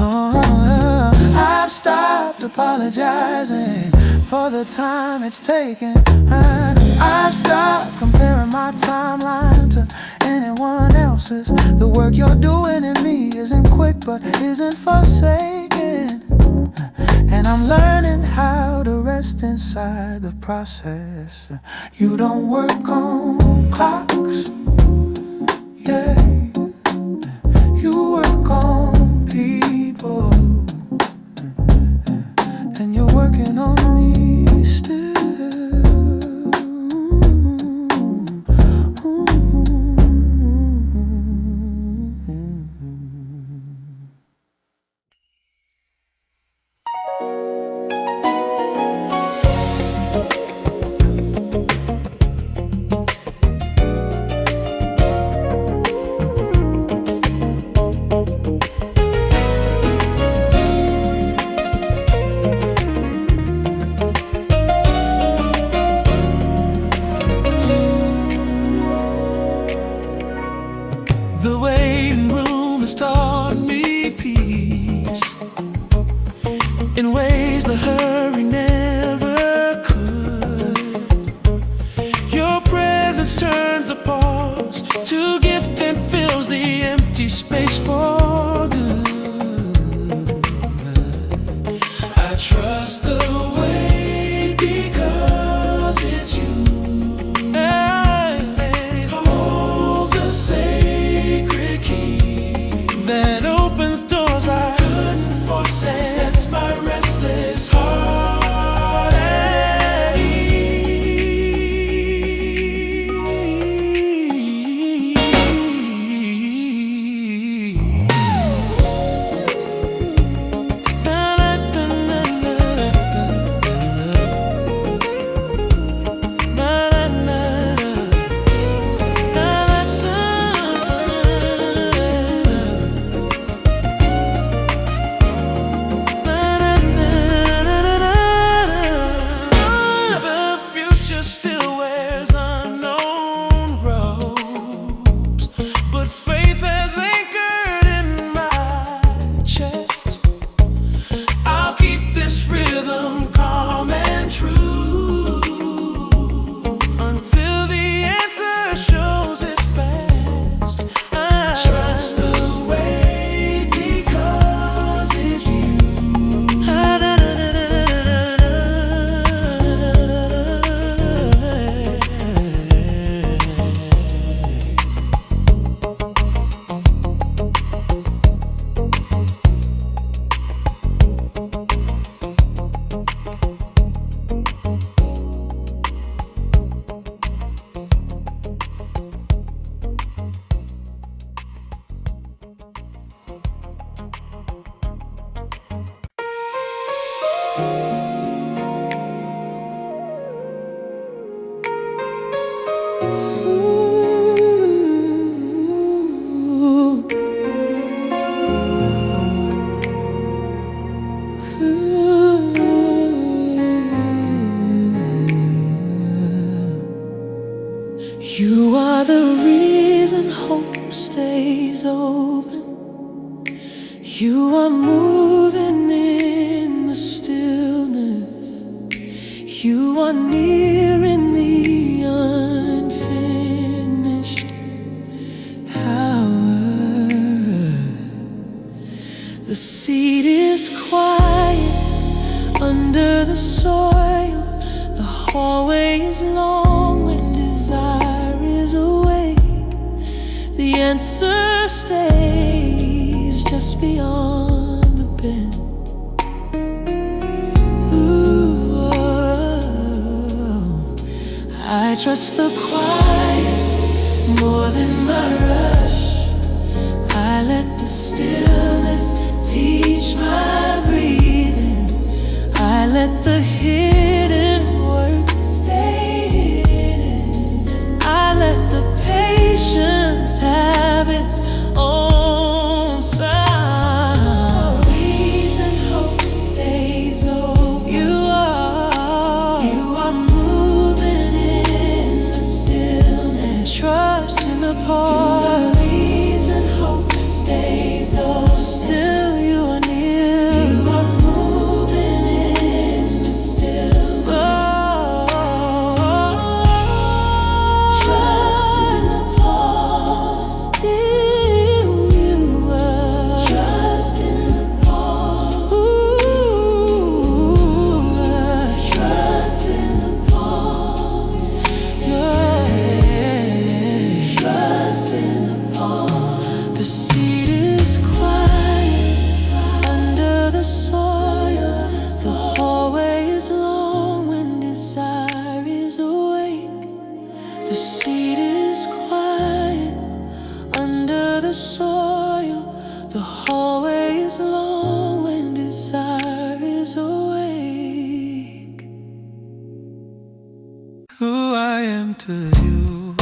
[SPEAKER 2] Oh, I've stopped apologizing for the time it's taken. I've stopped comparing my timeline to anyone else's. The work you're doing in me isn't quick, but isn't forsaken. And I'm learning how to rest inside the process. You don't work on clocks, yeah. You work on people, and you're working on me still. You are the reason hope stays open. You are moving in the stillness. You are near in the unfinished hour. The seed is quiet under the soil. The hallway is long when desire is awake. The answer stays just beyond the bend. Ooh, oh, I trust the quiet more than my rush. I let the stillness teach my breathing. I let the hidden work stay hidden. I let the patience have its own sound. Reason hope stays open. You are moving in the stillness. Trust in the pause. Reason hope stays open. Still you are near. You are moving in the stillness. Trust in the pause. Still you are. Trust in the pause. Ooh, trust in the pause. Yeah. Trust in the pause. The seed is quiet under the soil. The hallway is long when desire is awake. The seed is quiet under the soil. The hallway is long when desire is awake. Who I am to you.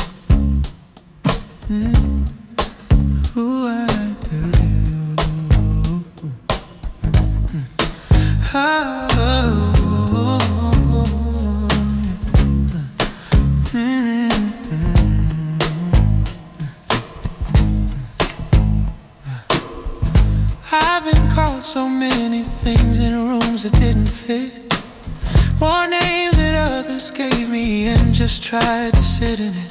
[SPEAKER 2] Who I am to you. I've been called so many things in rooms that didn't fit. More names that others gave me and just tried to sit in it.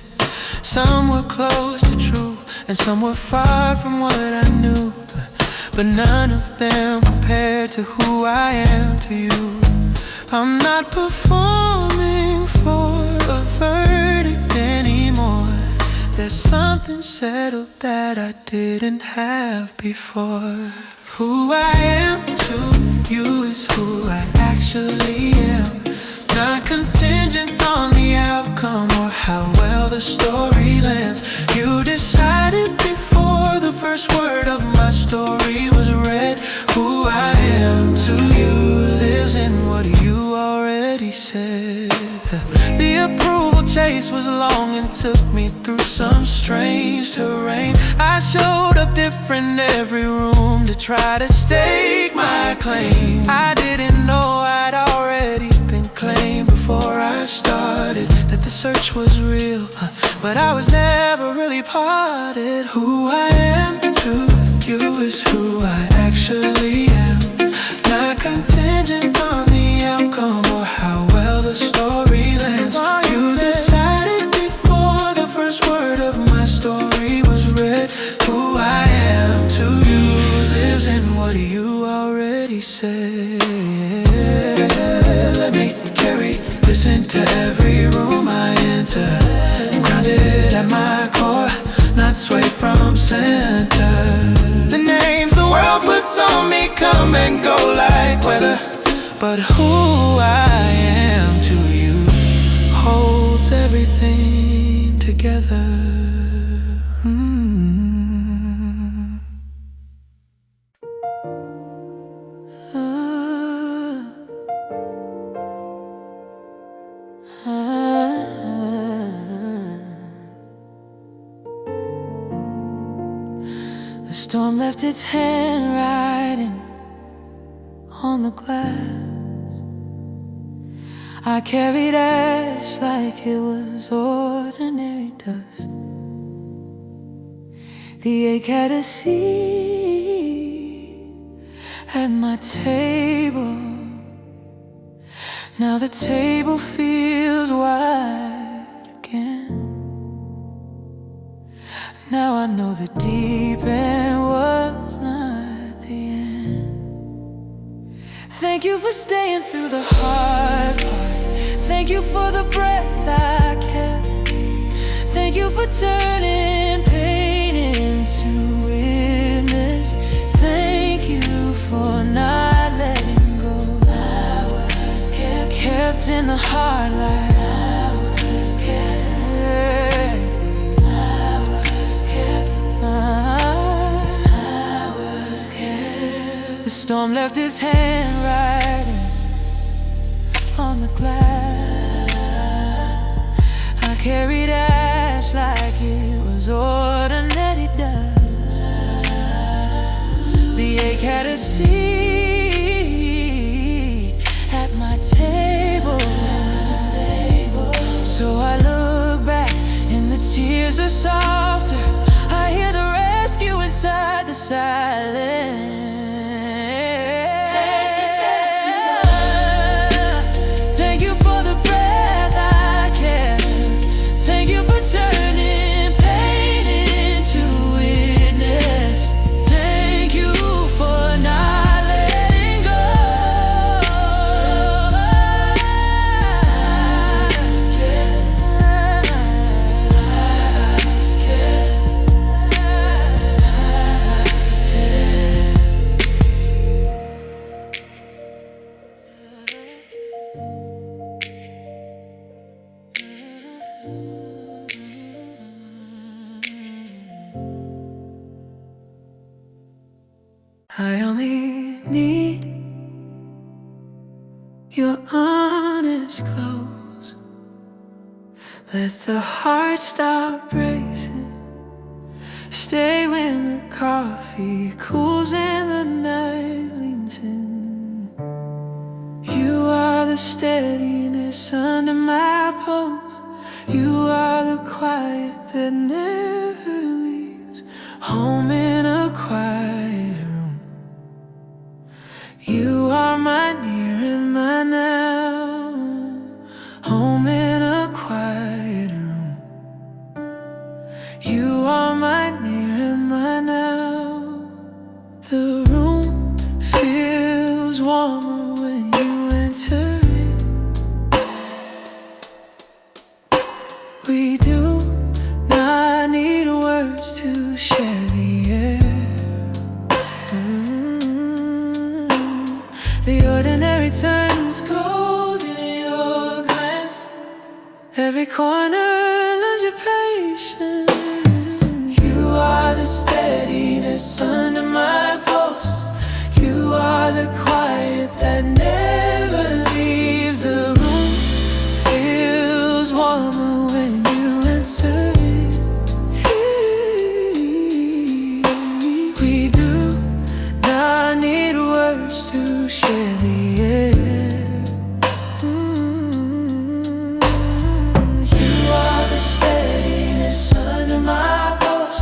[SPEAKER 2] Some were close to true and some were far from what I knew, but none of them compared to who I am to you. I'm not performing for a verdict anymore. There's something settled that I didn't have before. Who I am to you is who I actually am. Not contingent on the outcome or how well the story lands. You decided before the first word of my story was read. Who I am to you lives in what you already said. The approval chase was long and took me through some strange terrain. I showed up different in every room to try to stake my claim. I didn't know I'd already been claimed before I started, that the search was real, but I was never really parted. Who I am to you is who I actually am. Not contingent on the outcome or how well the story lands. You decided before the first word of my story was read. Who I am to you lives in what you already said. Let me carry this into every room I enter. Grounded at my core, not swayed from center. The names the world puts on me come and go like weather, but who I am to you holds everything together. The storm left its handwriting on the glass. I carried ash like it was ordinary dust. The ache had a seat at my table. Now the table feels wide again. Now I know the deep end was not the end. Thank you for staying through the hard part. Thank you for the breath I kept. Thank you for turning pain into witness. Thank you for not letting go. I was kept in the hard light. I was kept. I was kept. I was kept. The storm left its handwriting on the glass. I carried ash like it was ordinary dust. The ache had a seat at my table. So I look back and the tears are softer. I hear the rescue inside the silence. I only need your honest close. Let the heart stop racing. Stay when the coffee cools and the night leans in. You are the steadiness under my pulse. You are the quiet that never leaves. Home in a quiet room. You are my near and my now. Home in a quiet room. You are my near and my now. The room feels warmer when you enter it. We do not need words to share the air. The ordinary turns gold in your glance. Every corner learns your patience. You are the steadiness under my pulse. You are the quiet that never leaves. The room feels warmer when you enter it. We do not need words to share the air. You are the steadiness under my pulse.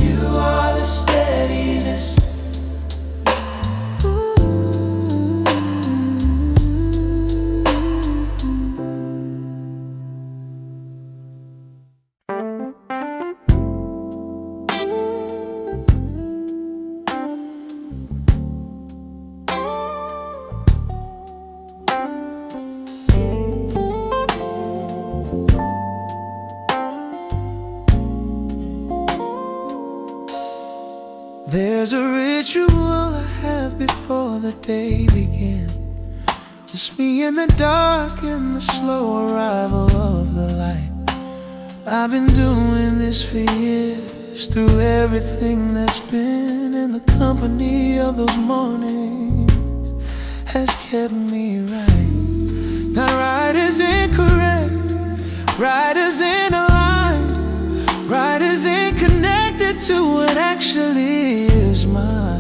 [SPEAKER 2] You are the steadiness. There's a ritual I have before the day begins. Just me in the dark and the slow arrival of the light. I've been doing this for years, through everything that's been, and the company of those mornings has kept me right. Now right isn't correct, right isn't aligned, right isn't connected to what actually is mine.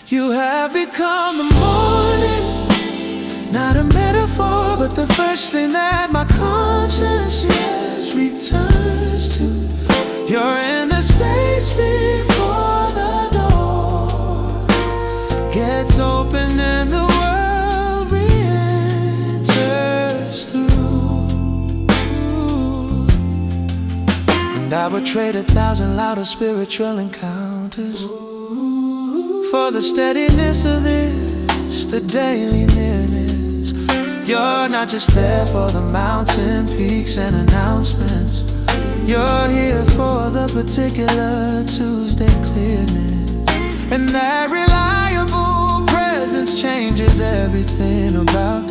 [SPEAKER 2] You have become the morning, not a metaphor, but the first thing that my consciousness returns to. You're in the space before the door gets open and the world re-enters through. And I would trade 1,000 louder spiritual encounters for the steadiness of this, the daily nearness. You're not just there for the mountain peaks and announcements. You're here for the particular Tuesday clearness. And that reliable presence changes everything about